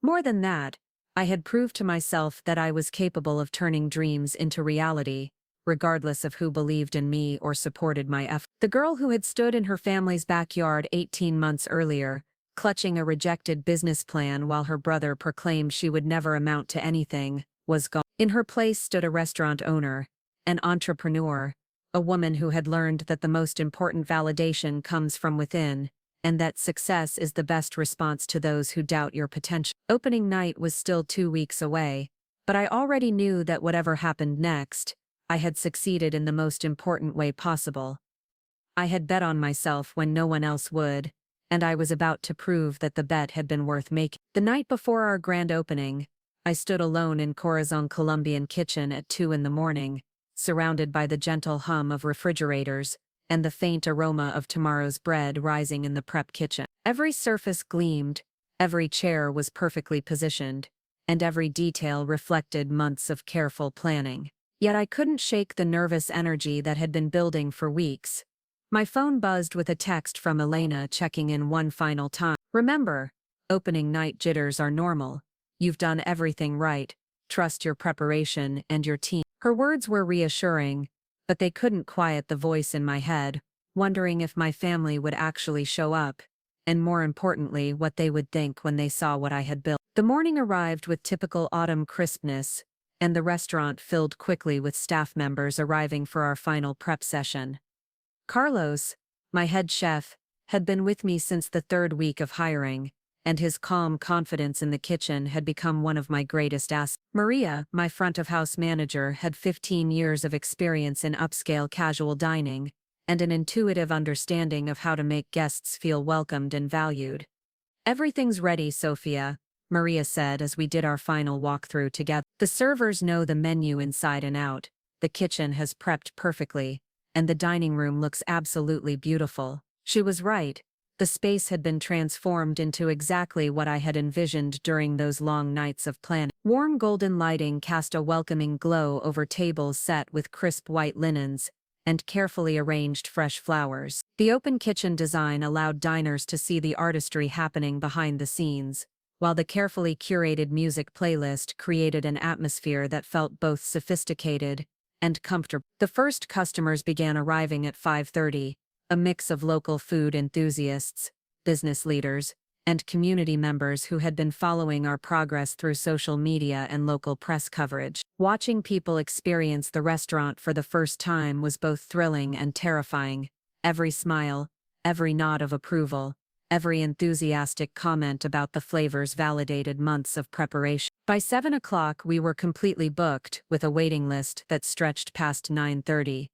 More than that, I had proved to myself that I was capable of turning dreams into reality, regardless of who believed in me or supported my effort. The girl who had stood in her family's backyard 18 months earlier, clutching a rejected business plan while her brother proclaimed she would never amount to anything, was gone. In her place stood a restaurant owner, an entrepreneur, a woman who had learned that the most important validation comes from within, and that success is the best response to those who doubt your potential. Opening night was still 2 weeks away, but I already knew that whatever happened next, I had succeeded in the most important way possible. I had bet on myself when no one else would, and I was about to prove that the bet had been worth making. The night before our grand opening, I stood alone in Corazon Colombian kitchen at 2 in the morning, surrounded by the gentle hum of refrigerators and the faint aroma of tomorrow's bread rising in the prep kitchen. Every surface gleamed, every chair was perfectly positioned, and every detail reflected months of careful planning. Yet I couldn't shake the nervous energy that had been building for weeks. My phone buzzed with a text from Elena checking in one final time. "Remember, opening night jitters are normal. You've done everything right. Trust your preparation and your team." Her words were reassuring, but they couldn't quiet the voice in my head, wondering if my family would actually show up, and more importantly, what they would think when they saw what I had built. The morning arrived with typical autumn crispness, and the restaurant filled quickly with staff members arriving for our final prep session. Carlos, my head chef, had been with me since the 3rd week of hiring, and his calm confidence in the kitchen had become one of my greatest assets. Maria, my front-of-house manager, had 15 years of experience in upscale casual dining, and an intuitive understanding of how to make guests feel welcomed and valued. "Everything's ready, Sofia," Maria said as we did our final walkthrough together. "The servers know the menu inside and out, the kitchen has prepped perfectly, and the dining room looks absolutely beautiful." She was right. The space had been transformed into exactly what I had envisioned during those long nights of planning. Warm golden lighting cast a welcoming glow over tables set with crisp white linens and carefully arranged fresh flowers. The open kitchen design allowed diners to see the artistry happening behind the scenes, while the carefully curated music playlist created an atmosphere that felt both sophisticated and comfortable. The first customers began arriving at 5:30, a mix of local food enthusiasts, business leaders, and community members who had been following our progress through social media and local press coverage. Watching people experience the restaurant for the first time was both thrilling and terrifying. Every smile, every nod of approval, every enthusiastic comment about the flavors validated months of preparation. By 7 o'clock we were completely booked, with a waiting list that stretched past 9:30.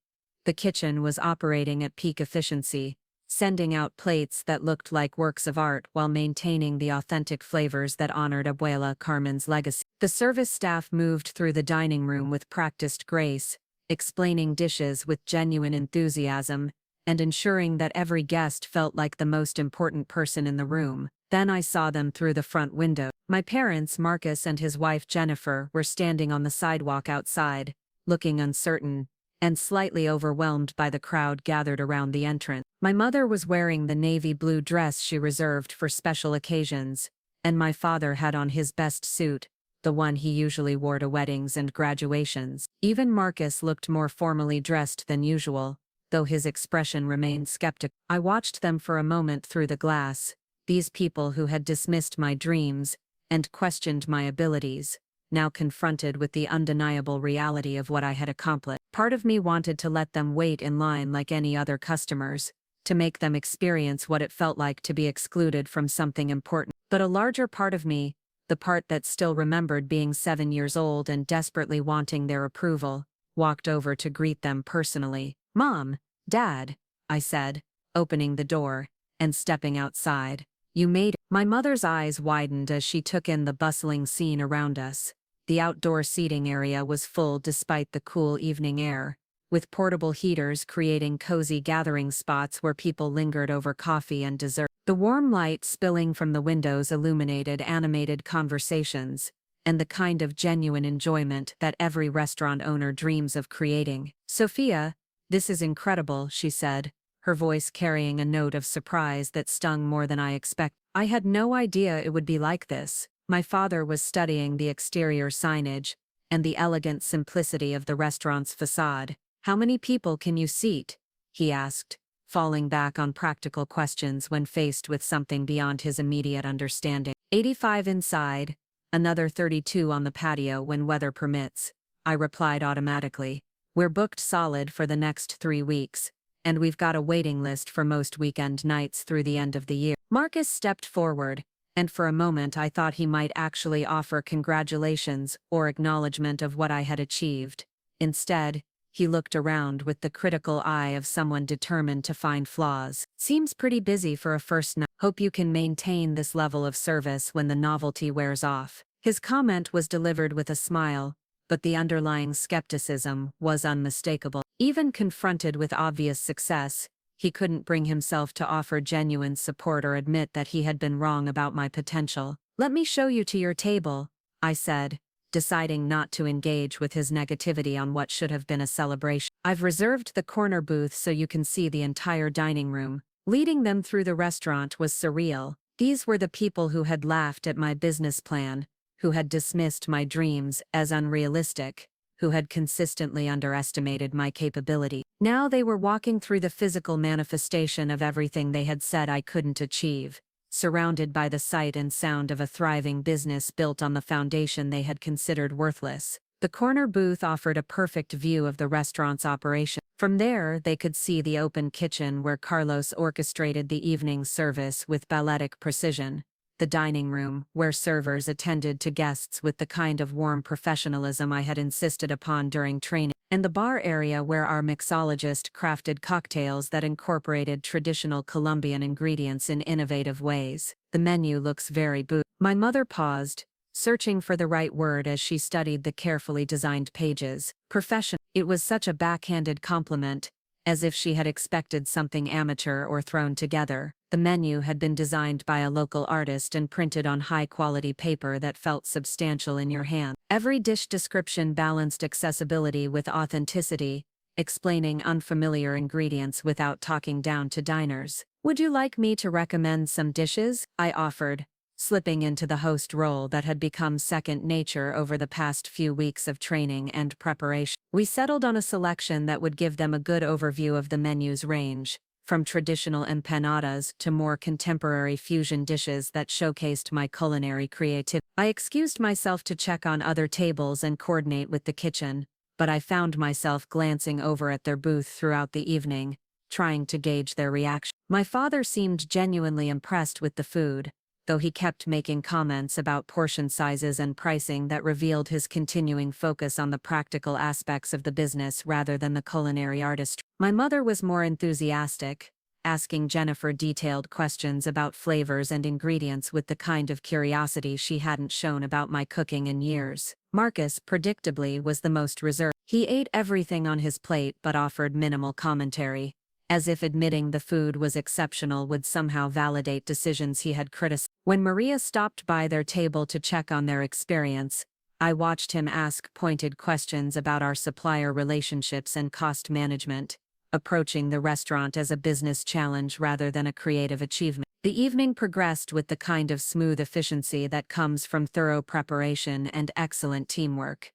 The kitchen was operating at peak efficiency, sending out plates that looked like works of art while maintaining the authentic flavors that honored Abuela Carmen's legacy. The service staff moved through the dining room with practiced grace, explaining dishes with genuine enthusiasm, and ensuring that every guest felt like the most important person in the room. Then I saw them through the front window. My parents, Marcus and his wife Jennifer, were standing on the sidewalk outside, looking uncertain and slightly overwhelmed by the crowd gathered around the entrance. My mother was wearing the navy blue dress she reserved for special occasions, and my father had on his best suit, the one he usually wore to weddings and graduations. Even Marcus looked more formally dressed than usual, though his expression remained skeptical. I watched them for a moment through the glass, these people who had dismissed my dreams and questioned my abilities, now confronted with the undeniable reality of what I had accomplished. Part of me wanted to let them wait in line like any other customers, to make them experience what it felt like to be excluded from something important. But a larger part of me, the part that still remembered being 7 years old and desperately wanting their approval, walked over to greet them personally. "Mom, Dad," I said, opening the door and stepping outside. "You made it." My mother's eyes widened as she took in the bustling scene around us. The outdoor seating area was full despite the cool evening air, with portable heaters creating cozy gathering spots where people lingered over coffee and dessert. The warm light spilling from the windows illuminated animated conversations, and the kind of genuine enjoyment that every restaurant owner dreams of creating. "Sofia, this is incredible," she said, her voice carrying a note of surprise that stung more than I expected. I had no idea it would be like this. My father was studying the exterior signage and the elegant simplicity of the restaurant's facade. "How many people can you seat?" he asked, falling back on practical questions when faced with something beyond his immediate understanding. 85 inside, another 32 on the patio when weather permits," I replied automatically. "We're booked solid for the next 3 weeks, and we've got a waiting list for most weekend nights through the end of the year. Marcus stepped forward, and for a moment I thought he might actually offer congratulations or acknowledgement of what I had achieved. Instead, he looked around with the critical eye of someone determined to find flaws. Seems pretty busy for a first night. Hope you can maintain this level of service when the novelty wears off. His comment was delivered with a smile, but the underlying skepticism was unmistakable. Even confronted with obvious success, he couldn't bring himself to offer genuine support or admit that he had been wrong about my potential. "Let me show you to your table," I said, deciding not to engage with his negativity on what should have been a celebration. "I've reserved the corner booth so you can see the entire dining room." Leading them through the restaurant was surreal. These were the people who had laughed at my business plan, who had dismissed my dreams as unrealistic, who had consistently underestimated my capability. Now they were walking through the physical manifestation of everything they had said I couldn't achieve, surrounded by the sight and sound of a thriving business built on the foundation they had considered worthless. The corner booth offered a perfect view of the restaurant's operation. From there, they could see the open kitchen where Carlos orchestrated the evening service with balletic precision, the dining room, where servers attended to guests with the kind of warm professionalism I had insisted upon during training, and the bar area where our mixologist crafted cocktails that incorporated traditional Colombian ingredients in innovative ways. "The menu looks very My mother paused, searching for the right word as she studied the carefully designed pages. Professional. It was such a backhanded compliment, as if she had expected something amateur or thrown together. The menu had been designed by a local artist and printed on high-quality paper that felt substantial in your hand. Every dish description balanced accessibility with authenticity, explaining unfamiliar ingredients without talking down to diners. "Would you like me to recommend some dishes?" I offered, slipping into the host role that had become second nature over the past few weeks of training and preparation. We settled on a selection that would give them a good overview of the menu's range, from traditional empanadas to more contemporary fusion dishes that showcased my culinary creativity. I excused myself to check on other tables and coordinate with the kitchen, but I found myself glancing over at their booth throughout the evening, trying to gauge their reaction. My father seemed genuinely impressed with the food, though he kept making comments about portion sizes and pricing that revealed his continuing focus on the practical aspects of the business rather than the culinary artistry. My mother was more enthusiastic, asking Jennifer detailed questions about flavors and ingredients with the kind of curiosity she hadn't shown about my cooking in years. Marcus, predictably, was the most reserved. He ate everything on his plate but offered minimal commentary, as if admitting the food was exceptional would somehow validate decisions he had criticized. When Maria stopped by their table to check on their experience, I watched him ask pointed questions about our supplier relationships and cost management, approaching the restaurant as a business challenge rather than a creative achievement. The evening progressed with the kind of smooth efficiency that comes from thorough preparation and excellent teamwork.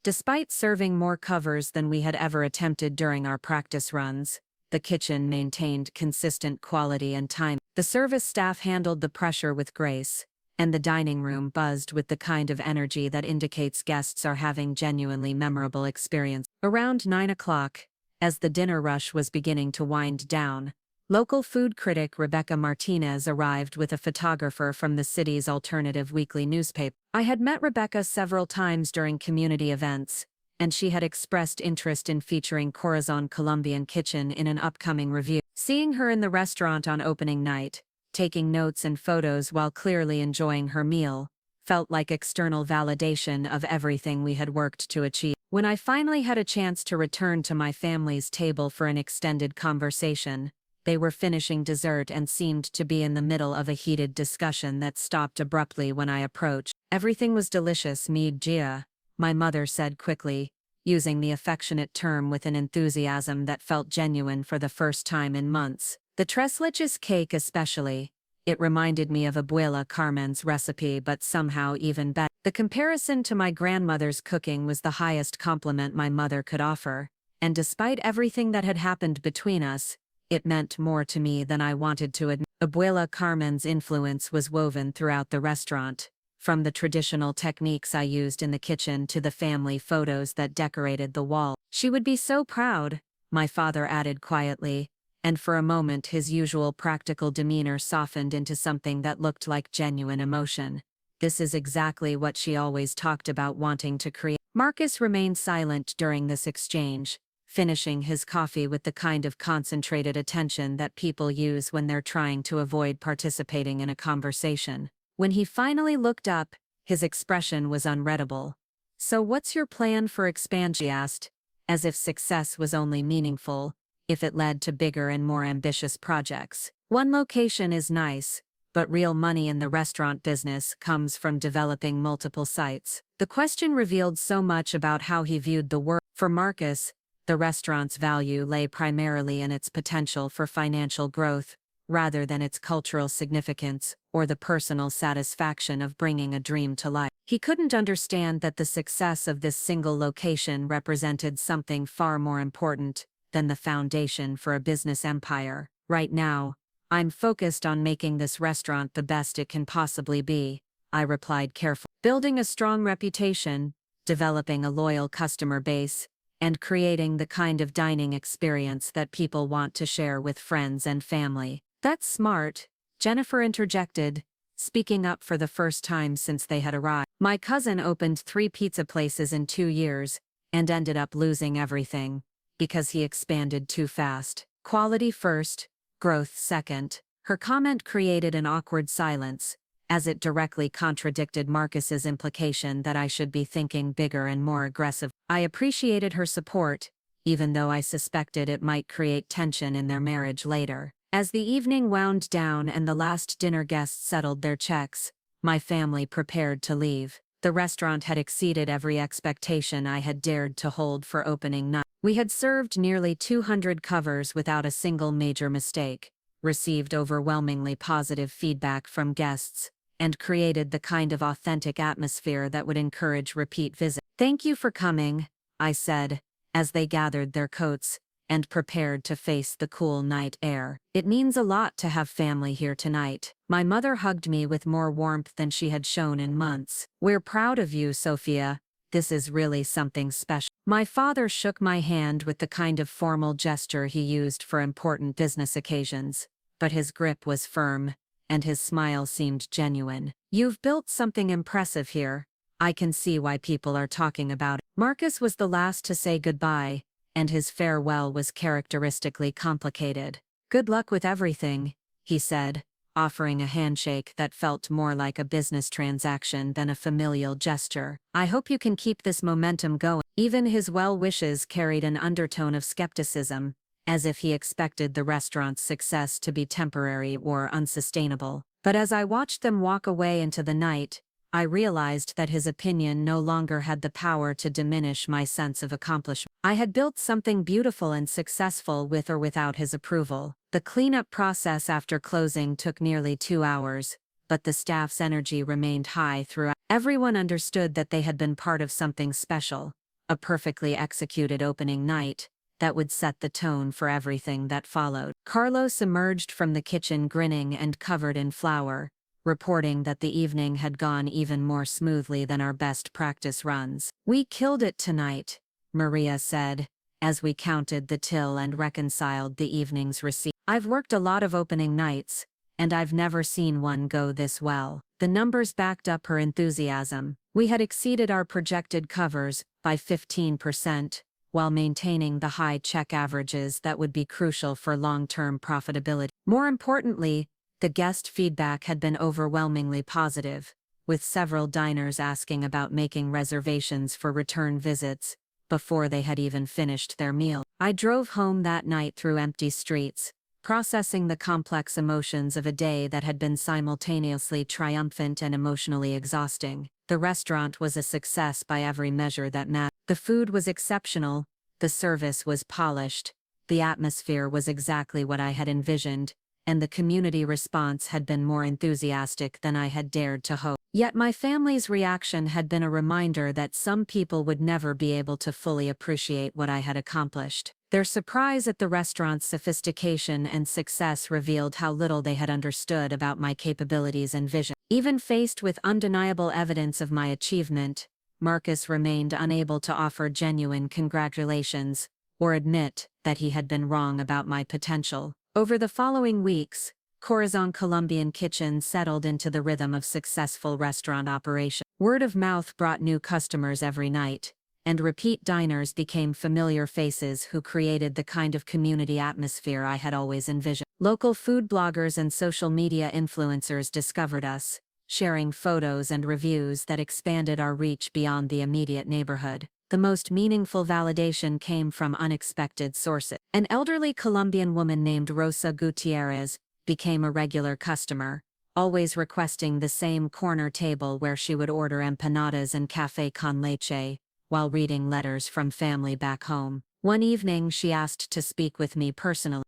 Despite serving more covers than we had ever attempted during our practice runs, the kitchen maintained consistent quality and time. The service staff handled the pressure with grace, and the dining room buzzed with the kind of energy that indicates guests are having genuinely memorable experience. Around 9 o'clock, as the dinner rush was beginning to wind down, local food critic Sofia Martinez arrived with a photographer from the city's alternative weekly newspaper. I had met Rebecca several times during community events, and she had expressed interest in featuring Corazon Colombian Kitchen in an upcoming review. Seeing her in the restaurant on opening night, taking notes and photos while clearly enjoying her meal, felt like external validation of everything we had worked to achieve. When I finally had a chance to return to my family's table for an extended conversation, they were finishing dessert and seemed to be in the middle of a heated discussion that stopped abruptly when I approached. "Everything was delicious, mi Gia," my mother said quickly, using the affectionate term with an enthusiasm that felt genuine for the first time in months. "The tres leches cake especially. It reminded me of Abuela Carmen's recipe but somehow even better." The comparison to my grandmother's cooking was the highest compliment my mother could offer, and despite everything that had happened between us, it meant more to me than I wanted to admit. Abuela Carmen's influence was woven throughout the restaurant, from the traditional techniques I used in the kitchen to the family photos that decorated the wall. "She would be so proud," my father added quietly, and for a moment his usual practical demeanor softened into something that looked like genuine emotion. This is exactly what she always talked about wanting to create. Marcus remained silent during this exchange, finishing his coffee with the kind of concentrated attention that people use when they're trying to avoid participating in a conversation. When he finally looked up, his expression was unreadable. "So what's your plan for expansion?" she asked, as if success was only meaningful if it led to bigger and more ambitious projects. "One location is nice, but real money in the restaurant business comes from developing multiple sites." The question revealed so much about how he viewed the world. For Marcus, the restaurant's value lay primarily in its potential for financial growth, rather than its cultural significance or the personal satisfaction of bringing a dream to life. He couldn't understand that the success of this single location represented something far more important than the foundation for a business empire. "Right now, I'm focused on making this restaurant the best it can possibly be," I replied carefully. "Building a strong reputation, developing a loyal customer base, and creating the kind of dining experience that people want to share with friends and family." "That's smart," Jennifer interjected, speaking up for the first time since they had arrived. "My cousin opened 3 pizza places in 2 years and ended up losing everything because he expanded too fast. Quality first, growth second." Her comment created an awkward silence, as it directly contradicted Marcus's implication that I should be thinking bigger and more aggressive. I appreciated her support, even though I suspected it might create tension in their marriage later. As the evening wound down and the last dinner guests settled their checks, my family prepared to leave. The restaurant had exceeded every expectation I had dared to hold for opening night. We had served nearly 200 covers without a single major mistake, received overwhelmingly positive feedback from guests, and created the kind of authentic atmosphere that would encourage repeat visits. "Thank you for coming," I said, as they gathered their coats and prepared to face the cool night air. "It means a lot to have family here tonight." My mother hugged me with more warmth than she had shown in months. "We're proud of you, Sofia. This is really something special." My father shook my hand with the kind of formal gesture he used for important business occasions, but his grip was firm, and his smile seemed genuine. "You've built something impressive here. I can see why people are talking about it." Marcus was the last to say goodbye, and his farewell was characteristically complicated. "Good luck with everything," he said, offering a handshake that felt more like a business transaction than a familial gesture. "I hope you can keep this momentum going." Even his well wishes carried an undertone of skepticism, as if he expected the restaurant's success to be temporary or unsustainable. But as I watched them walk away into the night, I realized that his opinion no longer had the power to diminish my sense of accomplishment. I had built something beautiful and successful with or without his approval. The cleanup process after closing took nearly 2 hours, but the staff's energy remained high throughout. Everyone understood that they had been part of something special, a perfectly executed opening night that would set the tone for everything that followed. Carlos emerged from the kitchen grinning and covered in flour, reporting that the evening had gone even more smoothly than our best practice runs. "We killed it tonight," Maria said, as we counted the till and reconciled the evening's receipt. "I've worked a lot of opening nights, and I've never seen one go this well." The numbers backed up her enthusiasm. We had exceeded our projected covers by 15%, while maintaining the high check averages that would be crucial for long-term profitability. More importantly, the guest feedback had been overwhelmingly positive, with several diners asking about making reservations for return visits before they had even finished their meal. I drove home that night through empty streets, processing the complex emotions of a day that had been simultaneously triumphant and emotionally exhausting. The restaurant was a success by every measure that mattered. The food was exceptional, the service was polished, the atmosphere was exactly what I had envisioned, and the community response had been more enthusiastic than I had dared to hope. Yet my family's reaction had been a reminder that some people would never be able to fully appreciate what I had accomplished. Their surprise at the restaurant's sophistication and success revealed how little they had understood about my capabilities and vision. Even faced with undeniable evidence of my achievement, Marcus remained unable to offer genuine congratulations or admit that he had been wrong about my potential. Over the following weeks, Corazon Colombian Kitchen settled into the rhythm of successful restaurant operation. Word of mouth brought new customers every night, and repeat diners became familiar faces who created the kind of community atmosphere I had always envisioned. Local food bloggers and social media influencers discovered us, sharing photos and reviews that expanded our reach beyond the immediate neighborhood. The most meaningful validation came from unexpected sources. An elderly Colombian woman named Rosa Gutierrez became a regular customer, always requesting the same corner table where she would order empanadas and café con leche, while reading letters from family back home. One evening she asked to speak with me personally.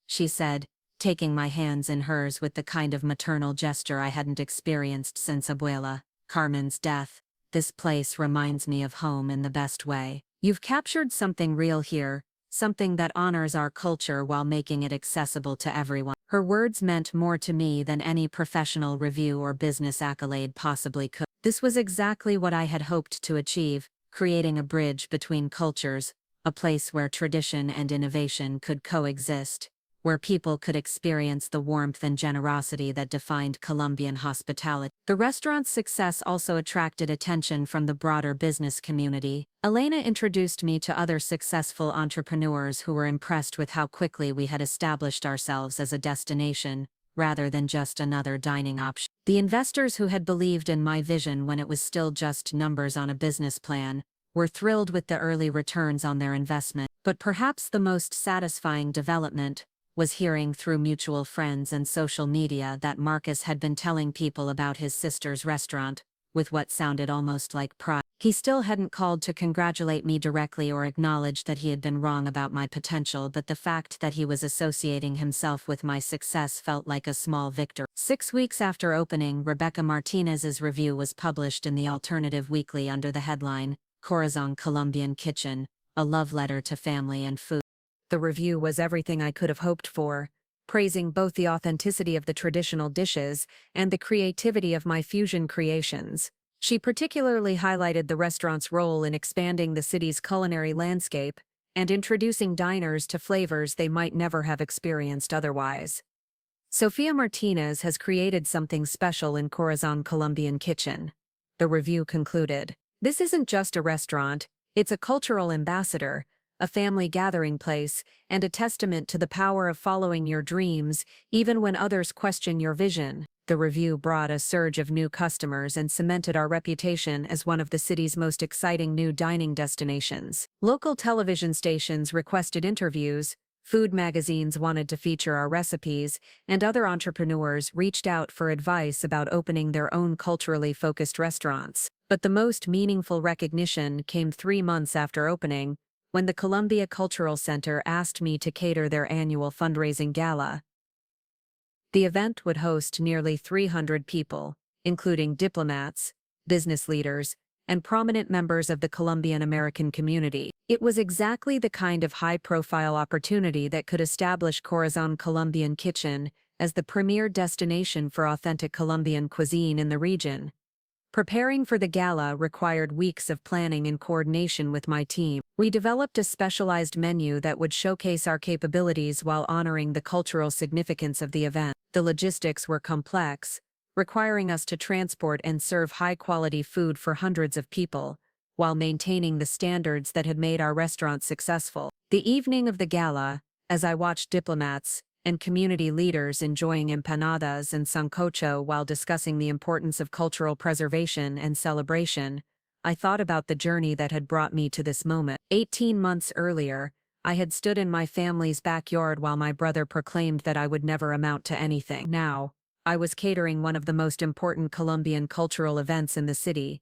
She said, taking my hands in hers with the kind of maternal gesture I hadn't experienced since Abuela Carmen's death. This place reminds me of home in the best way. You've captured something real here, something that honors our culture while making it accessible to everyone. Her words meant more to me than any professional review or business accolade possibly could. This was exactly what I had hoped to achieve, creating a bridge between cultures, a place where tradition and innovation could coexist, where people could experience the warmth and generosity that defined Colombian hospitality. The restaurant's success also attracted attention from the broader business community. Elena introduced me to other successful entrepreneurs who were impressed with how quickly we had established ourselves as a destination, rather than just another dining option. The investors who had believed in my vision when it was still just numbers on a business plan were thrilled with the early returns on their investment. But perhaps the most satisfying development was hearing through mutual friends and social media that Marcus had been telling people about his sister's restaurant, with what sounded almost like pride. He still hadn't called to congratulate me directly or acknowledge that he had been wrong about my potential, but the fact that he was associating himself with my success felt like a small victory. 6 weeks after opening, Rebecca Martinez's review was published in the Alternative Weekly under the headline, Corazon Colombian Kitchen, a love letter to family and food. The review was everything I could have hoped for, praising both the authenticity of the traditional dishes and the creativity of my fusion creations. She particularly highlighted the restaurant's role in expanding the city's culinary landscape and introducing diners to flavors they might never have experienced otherwise. Sofia Martinez has created something special in Corazon Colombian Kitchen, the review concluded. This isn't just a restaurant, it's a cultural ambassador, a family gathering place, and a testament to the power of following your dreams, even when others question your vision. The review brought a surge of new customers and cemented our reputation as one of the city's most exciting new dining destinations. Local television stations requested interviews, food magazines wanted to feature our recipes, and other entrepreneurs reached out for advice about opening their own culturally focused restaurants. But the most meaningful recognition came 3 months after opening, when the Columbia Cultural Center asked me to cater their annual fundraising gala. The event would host nearly 300 people, including diplomats, business leaders, and prominent members of the Colombian American community. It was exactly the kind of high-profile opportunity that could establish Corazon Colombian Kitchen as the premier destination for authentic Colombian cuisine in the region. Preparing for the gala required weeks of planning in coordination with my team. We developed a specialized menu that would showcase our capabilities while honoring the cultural significance of the event. The logistics were complex, requiring us to transport and serve high-quality food for hundreds of people, while maintaining the standards that had made our restaurant successful. The evening of the gala, as I watched diplomats and community leaders enjoying empanadas and sancocho while discussing the importance of cultural preservation and celebration, I thought about the journey that had brought me to this moment. 18 months earlier, I had stood in my family's backyard while my brother proclaimed that I would never amount to anything. Now, I was catering one of the most important Colombian cultural events in the city.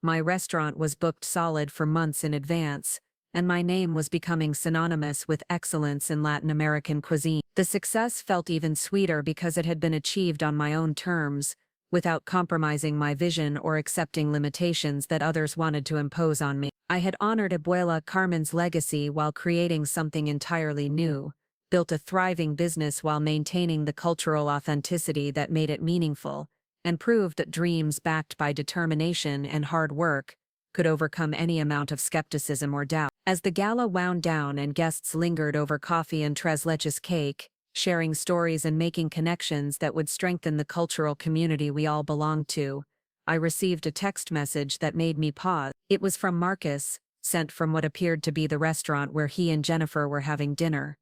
My restaurant was booked solid for months in advance, and my name was becoming synonymous with excellence in Latin American cuisine. The success felt even sweeter because it had been achieved on my own terms, without compromising my vision or accepting limitations that others wanted to impose on me. I had honored Abuela Carmen's legacy while creating something entirely new, built a thriving business while maintaining the cultural authenticity that made it meaningful, and proved that dreams backed by determination and hard work could overcome any amount of skepticism or doubt. As the gala wound down and guests lingered over coffee and tres leches cake, sharing stories and making connections that would strengthen the cultural community we all belonged to, I received a text message that made me pause. It was from Marcus, sent from what appeared to be the restaurant where he and Jennifer were having dinner.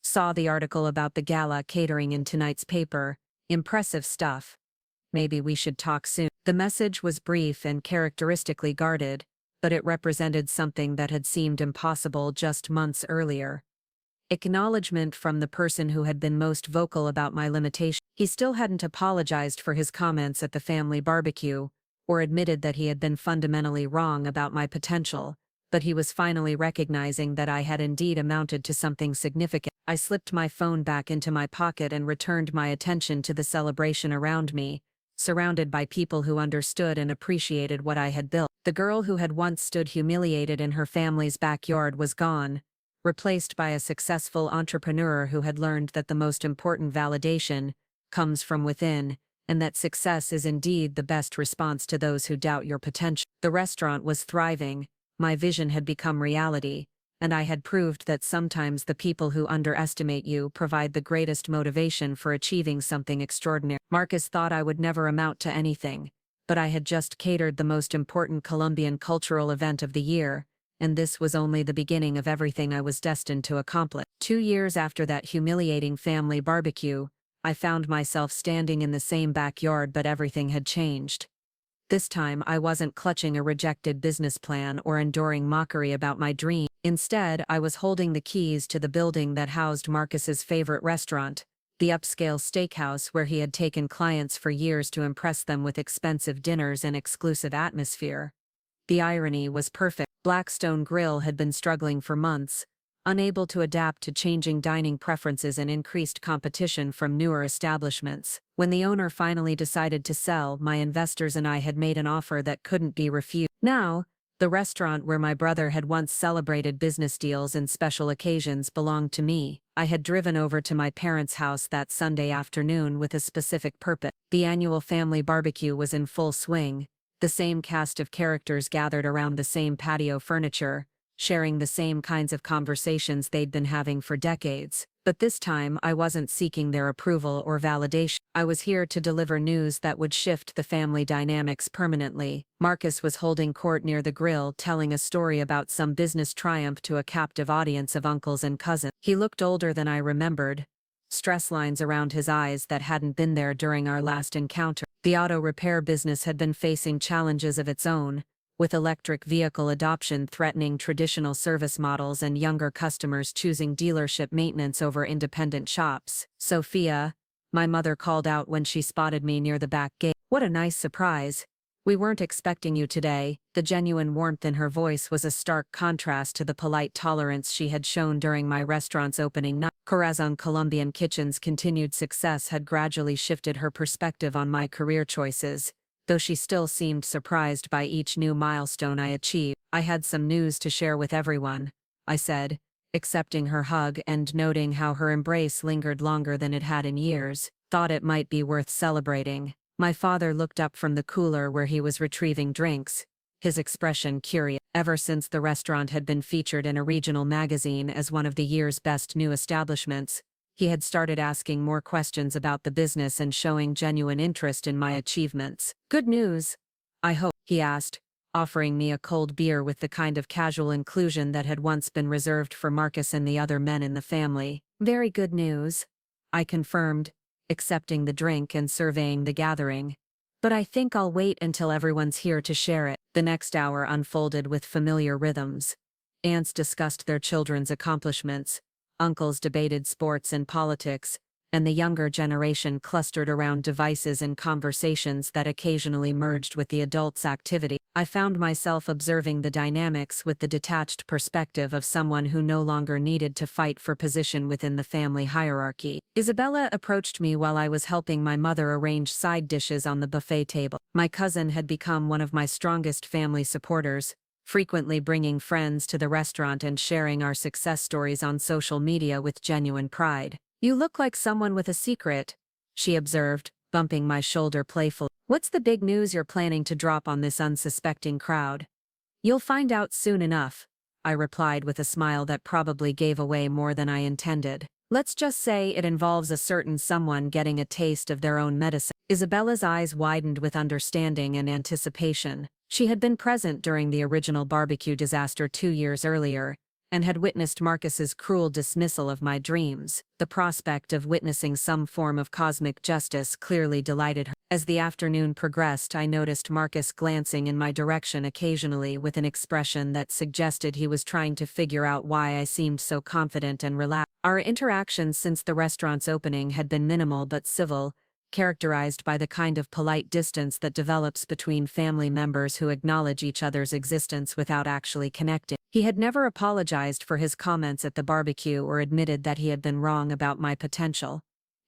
Saw the article about the gala catering in tonight's paper. Impressive stuff. Maybe we should talk soon. The message was brief and characteristically guarded, but it represented something that had seemed impossible just months earlier. Acknowledgement from the person who had been most vocal about my limitation. He still hadn't apologized for his comments at the family barbecue, or admitted that he had been fundamentally wrong about my potential, but he was finally recognizing that I had indeed amounted to something significant. I slipped my phone back into my pocket and returned my attention to the celebration around me, surrounded by people who understood and appreciated what I had built. The girl who had once stood humiliated in her family's backyard was gone, replaced by a successful entrepreneur who had learned that the most important validation comes from within, and that success is indeed the best response to those who doubt your potential. The restaurant was thriving, my vision had become reality, and I had proved that sometimes the people who underestimate you provide the greatest motivation for achieving something extraordinary. Marcus thought I would never amount to anything, but I had just catered the most important Colombian cultural event of the year, and this was only the beginning of everything I was destined to accomplish. 2 years after that humiliating family barbecue, I found myself standing in the same backyard, but everything had changed. This time I wasn't clutching a rejected business plan or enduring mockery about my dream. Instead, I was holding the keys to the building that housed Marcus's favorite restaurant, the upscale steakhouse where he had taken clients for years to impress them with expensive dinners and exclusive atmosphere. The irony was perfect. Blackstone Grill had been struggling for months, unable to adapt to changing dining preferences and increased competition from newer establishments. When the owner finally decided to sell, my investors and I had made an offer that couldn't be refused. Now, the restaurant where my brother had once celebrated business deals and special occasions belonged to me. I had driven over to my parents' house that Sunday afternoon with a specific purpose. The annual family barbecue was in full swing. The same cast of characters gathered around the same patio furniture, sharing the same kinds of conversations they'd been having for decades. But this time I wasn't seeking their approval or validation. I was here to deliver news that would shift the family dynamics permanently. Marcus was holding court near the grill, telling a story about some business triumph to a captive audience of uncles and cousins. He looked older than I remembered, stress lines around his eyes that hadn't been there during our last encounter. The auto repair business had been facing challenges of its own, with electric vehicle adoption threatening traditional service models and younger customers choosing dealership maintenance over independent shops. "Sofia," my mother called out when she spotted me near the back gate. "What a nice surprise. We weren't expecting you today." The genuine warmth in her voice was a stark contrast to the polite tolerance she had shown during my restaurant's opening night. Corazon Colombian Kitchen's continued success had gradually shifted her perspective on my career choices, though she still seemed surprised by each new milestone I achieved. "I had some news to share with everyone," I said, accepting her hug and noting how her embrace lingered longer than it had in years. "Thought it might be worth celebrating." My father looked up from the cooler where he was retrieving drinks, his expression curious. Ever since the restaurant had been featured in a regional magazine as one of the year's best new establishments, he had started asking more questions about the business and showing genuine interest in my achievements. "Good news, I hope?" he asked, offering me a cold beer with the kind of casual inclusion that had once been reserved for Marcus and the other men in the family. "Very good news," I confirmed, accepting the drink and surveying the gathering. "But I think I'll wait until everyone's here to share it." The next hour unfolded with familiar rhythms. Aunts discussed their children's accomplishments, uncles debated sports and politics, and the younger generation clustered around devices and conversations that occasionally merged with the adults' activity. I found myself observing the dynamics with the detached perspective of someone who no longer needed to fight for position within the family hierarchy. Isabella approached me while I was helping my mother arrange side dishes on the buffet table. My cousin had become one of my strongest family supporters, frequently bringing friends to the restaurant and sharing our success stories on social media with genuine pride. "You look like someone with a secret," she observed, bumping my shoulder playfully. "What's the big news you're planning to drop on this unsuspecting crowd?" You'll find out soon enough, I replied with a smile that probably gave away more than I intended. Let's just say it involves a certain someone getting a taste of their own medicine. Isabella's eyes widened with understanding and anticipation. She had been present during the original barbecue disaster 2 years earlier, and had witnessed Marcus's cruel dismissal of my dreams. The prospect of witnessing some form of cosmic justice clearly delighted her. As the afternoon progressed, I noticed Marcus glancing in my direction occasionally with an expression that suggested he was trying to figure out why I seemed so confident and relaxed. Our interactions since the restaurant's opening had been minimal but civil, characterized by the kind of polite distance that develops between family members who acknowledge each other's existence without actually connecting. He had never apologized for his comments at the barbecue or admitted that he had been wrong about my potential.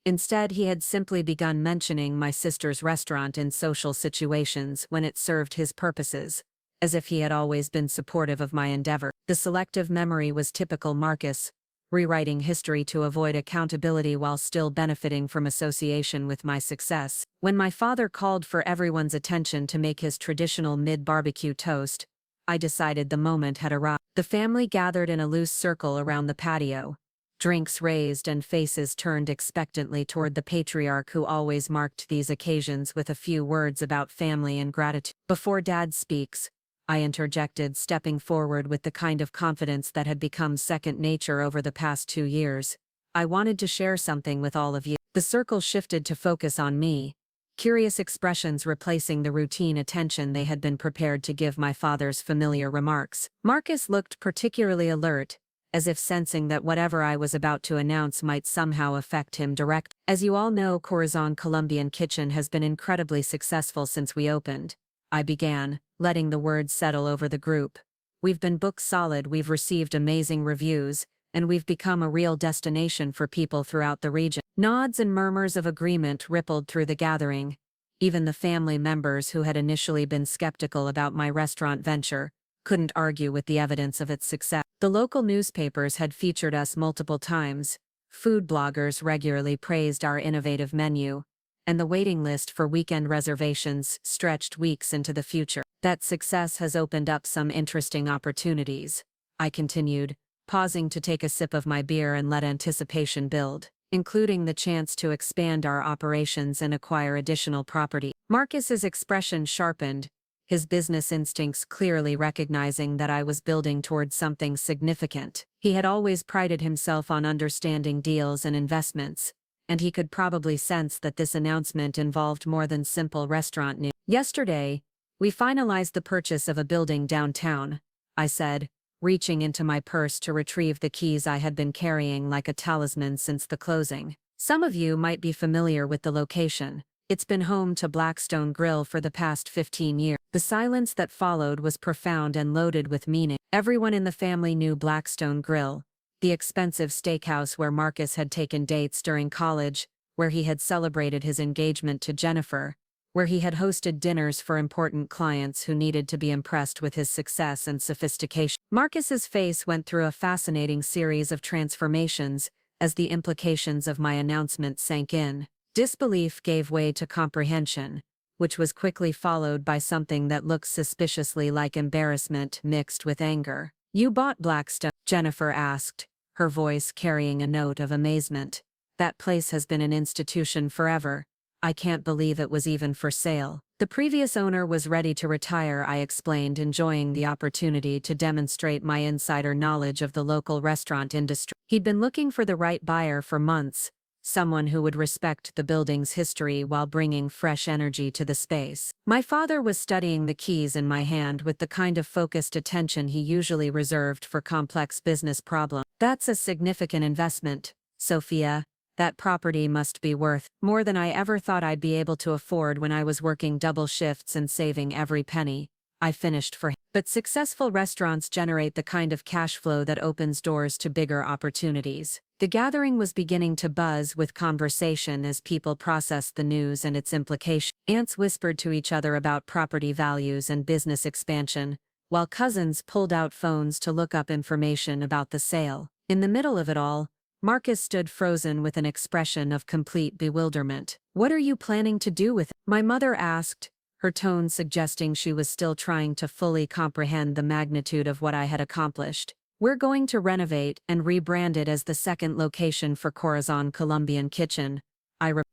Instead, he had simply begun mentioning my sister's restaurant in social situations when it served his purposes, as if he had always been supportive of my endeavor. The selective memory was typical Marcus, rewriting history to avoid accountability while still benefiting from association with my success. When my father called for everyone's attention to make his traditional mid-barbecue toast, I decided the moment had arrived. The family gathered in a loose circle around the patio, drinks raised and faces turned expectantly toward the patriarch who always marked these occasions with a few words about family and gratitude. Before Dad speaks, I interjected, stepping forward with the kind of confidence that had become second nature over the past 2 years. I wanted to share something with all of you. The circle shifted to focus on me, curious expressions replacing the routine attention they had been prepared to give my father's familiar remarks. Marcus looked particularly alert, as if sensing that whatever I was about to announce might somehow affect him directly. As you all know, Corazon Colombian Kitchen has been incredibly successful since we opened, I began, letting the words settle over the group. We've been booked solid, we've received amazing reviews, and we've become a real destination for people throughout the region. Nods and murmurs of agreement rippled through the gathering. Even the family members who had initially been skeptical about my restaurant venture couldn't argue with the evidence of its success. The local newspapers had featured us multiple times, food bloggers regularly praised our innovative menu, and the waiting list for weekend reservations stretched weeks into the future. That success has opened up some interesting opportunities, I continued, pausing to take a sip of my beer and let anticipation build, including the chance to expand our operations and acquire additional property. Marcus's expression sharpened, his business instincts clearly recognizing that I was building towards something significant. He had always prided himself on understanding deals and investments, and he could probably sense that this announcement involved more than simple restaurant news. Yesterday, we finalized the purchase of a building downtown, I said, reaching into my purse to retrieve the keys I had been carrying like a talisman since the closing. Some of you might be familiar with the location. It's been home to Blackstone Grill for the past 15 years. The silence that followed was profound and loaded with meaning. Everyone in the family knew Blackstone Grill, the expensive steakhouse where Marcus had taken dates during college, where he had celebrated his engagement to Jennifer, where he had hosted dinners for important clients who needed to be impressed with his success and sophistication. Marcus's face went through a fascinating series of transformations as the implications of my announcement sank in. Disbelief gave way to comprehension, which was quickly followed by something that looked suspiciously like embarrassment mixed with anger. "You bought Blackstone?" Jennifer asked, her voice carrying a note of amazement. "That place has been an institution forever. I can't believe it was even for sale." The previous owner was ready to retire, I explained, enjoying the opportunity to demonstrate my insider knowledge of the local restaurant industry. He'd been looking for the right buyer for months, someone who would respect the building's history while bringing fresh energy to the space. My father was studying the keys in my hand with the kind of focused attention he usually reserved for complex business problems. "That's a significant investment, Sofia. That property must be worth more than I ever thought I'd be able to afford when I was working double shifts and saving every penny," I finished for him. But successful restaurants generate the kind of cash flow that opens doors to bigger opportunities. The gathering was beginning to buzz with conversation as people processed the news and its implications. Aunts whispered to each other about property values and business expansion, while cousins pulled out phones to look up information about the sale. In the middle of it all, Marcus stood frozen with an expression of complete bewilderment. "What are you planning to do with it?" my mother asked, her tone suggesting she was still trying to fully comprehend the magnitude of what I had accomplished. We're going to renovate and rebrand it as the second location for Corazon Colombian Kitchen.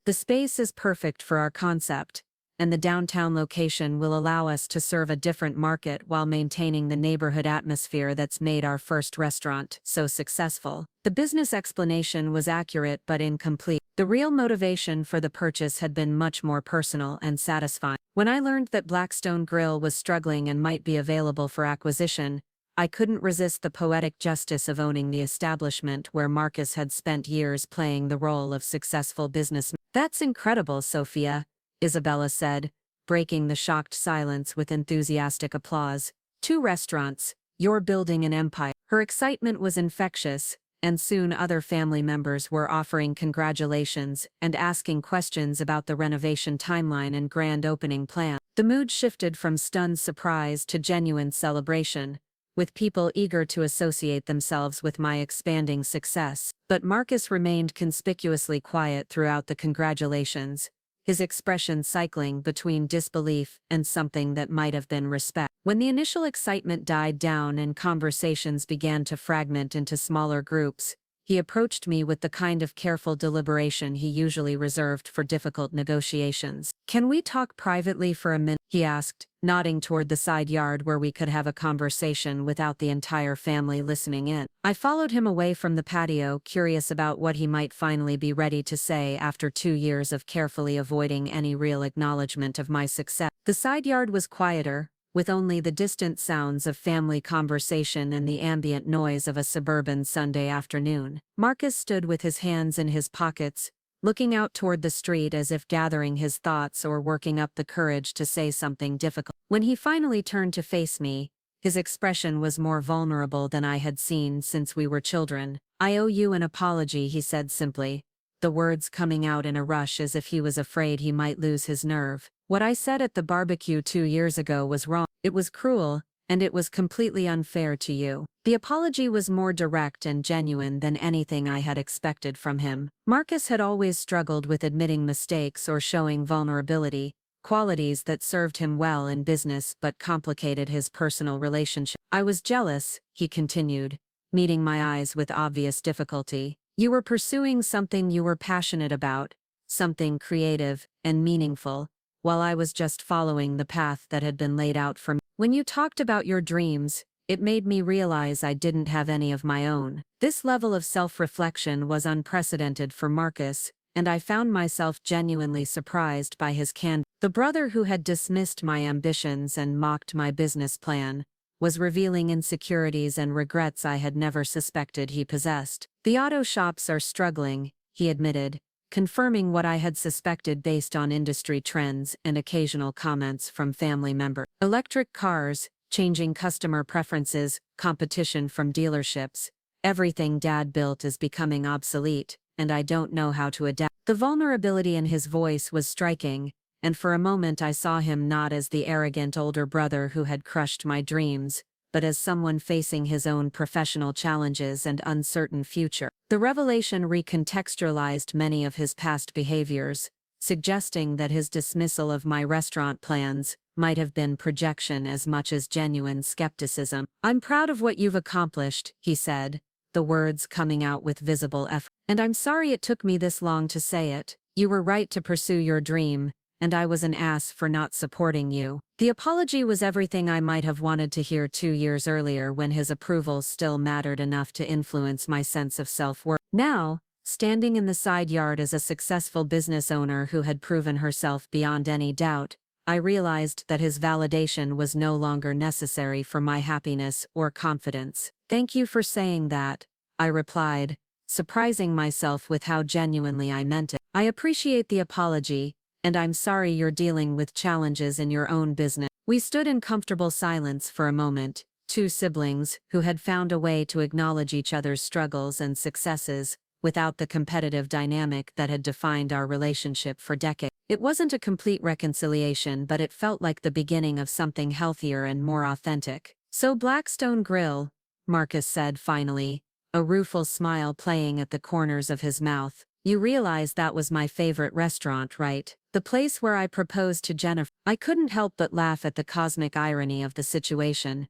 The space is perfect for our concept, and the downtown location will allow us to serve a different market while maintaining the neighborhood atmosphere that's made our first restaurant so successful. The business explanation was accurate but incomplete. The real motivation for the purchase had been much more personal and satisfying. When I learned that Blackstone Grill was struggling and might be available for acquisition, I couldn't resist the poetic justice of owning the establishment where Marcus had spent years playing the role of successful businessman. "That's incredible, Sofia," Isabella said, breaking the shocked silence with enthusiastic applause. "2 restaurants, you're building an empire." Her excitement was infectious, and soon other family members were offering congratulations and asking questions about the renovation timeline and grand opening plan. The mood shifted from stunned surprise to genuine celebration, with people eager to associate themselves with my expanding success. But Marcus remained conspicuously quiet throughout the congratulations, his expression cycling between disbelief and something that might have been respect. When the initial excitement died down and conversations began to fragment into smaller groups, he approached me with the kind of careful deliberation he usually reserved for difficult negotiations. "Can we talk privately for a minute?" he asked, nodding toward the side yard where we could have a conversation without the entire family listening in. I followed him away from the patio, curious about what he might finally be ready to say after 2 years of carefully avoiding any real acknowledgement of my success. The side yard was quieter, with only the distant sounds of family conversation and the ambient noise of a suburban Sunday afternoon. Marcus stood with his hands in his pockets, looking out toward the street as if gathering his thoughts or working up the courage to say something difficult. When he finally turned to face me, his expression was more vulnerable than I had seen since we were children. "I owe you an apology," he said simply, the words coming out in a rush as if he was afraid he might lose his nerve. "What I said at the barbecue 2 years ago was wrong. It was cruel, and it was completely unfair to you." The apology was more direct and genuine than anything I had expected from him. Marcus had always struggled with admitting mistakes or showing vulnerability, qualities that served him well in business but complicated his personal relationship. "I was jealous," he continued, meeting my eyes with obvious difficulty. "You were pursuing something you were passionate about, something creative and meaningful, while I was just following the path that had been laid out for me. When you talked about your dreams, it made me realize I didn't have any of my own." This level of self-reflection was unprecedented for Marcus, and I found myself genuinely surprised by his candor. The brother who had dismissed my ambitions and mocked my business plan was revealing insecurities and regrets I had never suspected he possessed. "The auto shops are struggling," he admitted, confirming what I had suspected based on industry trends and occasional comments from family members. "Electric cars, changing customer preferences, competition from dealerships. Everything Dad built is becoming obsolete, and I don't know how to adapt." The vulnerability in his voice was striking, and for a moment I saw him not as the arrogant older brother who had crushed my dreams, but as someone facing his own professional challenges and uncertain future. The revelation recontextualized many of his past behaviors, suggesting that his dismissal of my restaurant plans might have been projection as much as genuine skepticism. "I'm proud of what you've accomplished," he said, the words coming out with visible effort. "And I'm sorry it took me this long to say it. You were right to pursue your dream, and I was an ass for not supporting you." The apology was everything I might have wanted to hear 2 years earlier when his approval still mattered enough to influence my sense of self-worth. Now, standing in the side yard as a successful business owner who had proven herself beyond any doubt, I realized that his validation was no longer necessary for my happiness or confidence. "Thank you for saying that," I replied, surprising myself with how genuinely I meant it. "I appreciate the apology, and I'm sorry you're dealing with challenges in your own business." We stood in comfortable silence for a moment, 2 siblings who had found a way to acknowledge each other's struggles and successes, without the competitive dynamic that had defined our relationship for decades. It wasn't a complete reconciliation, but it felt like the beginning of something healthier and more authentic. "So Blackstone Grill," Marcus said finally, a rueful smile playing at the corners of his mouth. "You realize that was my favorite restaurant, right? The place where I proposed to Jennifer." I couldn't help but laugh at the cosmic irony of the situation.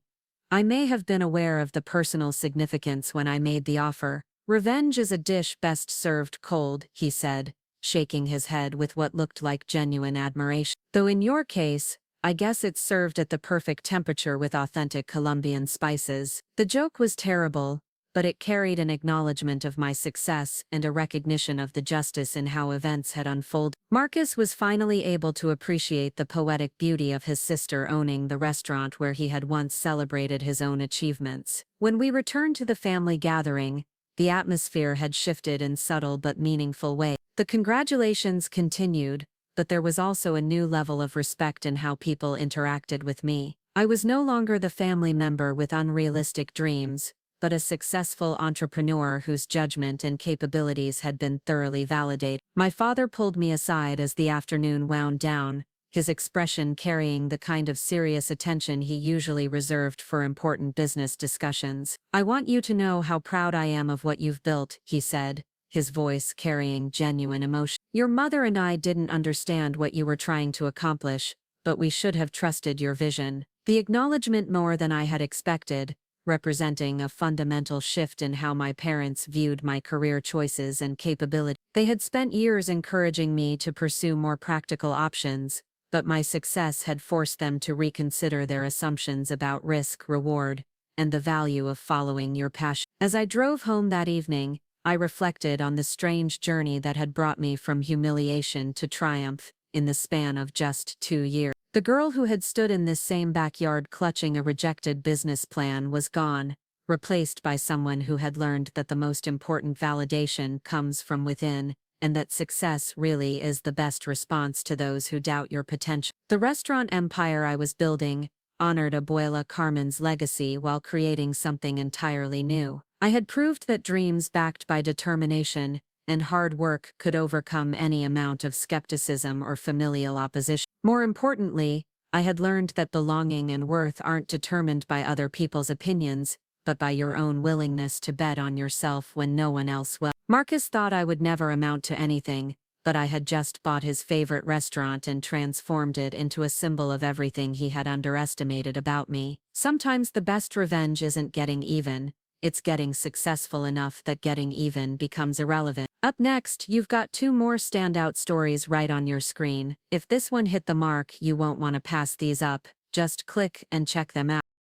I may have been aware of the personal significance when I made the offer. Revenge is a dish best served cold, he said, shaking his head with what looked like genuine admiration. Though in your case, I guess it's served at the perfect temperature with authentic Colombian spices. The joke was terrible, but it carried an acknowledgement of my success and a recognition of the justice in how events had unfolded. Marcus was finally able to appreciate the poetic beauty of his sister owning the restaurant where he had once celebrated his own achievements. When we returned to the family gathering, the atmosphere had shifted in subtle but meaningful ways. The congratulations continued, but there was also a new level of respect in how people interacted with me. I was no longer the family member with unrealistic dreams, but a successful entrepreneur whose judgment and capabilities had been thoroughly validated. My father pulled me aside as the afternoon wound down, his expression carrying the kind of serious attention he usually reserved for important business discussions. "I want you to know how proud I am of what you've built," he said, his voice carrying genuine emotion. "Your mother and I didn't understand what you were trying to accomplish, but we should have trusted your vision." The acknowledgement more than I had expected, representing a fundamental shift in how my parents viewed my career choices and capability. They had spent years encouraging me to pursue more practical options, but my success had forced them to reconsider their assumptions about risk, reward, and the value of following your passion. As I drove home that evening, I reflected on the strange journey that had brought me from humiliation to triumph in the span of just 2 years. The girl who had stood in this same backyard clutching a rejected business plan was gone, replaced by someone who had learned that the most important validation comes from within, and that success really is the best response to those who doubt your potential. The restaurant empire I was building honored Abuela Carmen's legacy while creating something entirely new. I had proved that dreams backed by determination and hard work could overcome any amount of skepticism or familial opposition. More importantly, I had learned that belonging and worth aren't determined by other people's opinions, but by your own willingness to bet on yourself when no one else will. Marcus thought I would never amount to anything, but I had just bought his favorite restaurant and transformed it into a symbol of everything he had underestimated about me. Sometimes the best revenge isn't getting even, it's getting successful enough that getting even becomes irrelevant. Up next, you've got 2 more standout stories right on your screen. If this one hit the mark, you won't want to pass these up. Just click and check them out.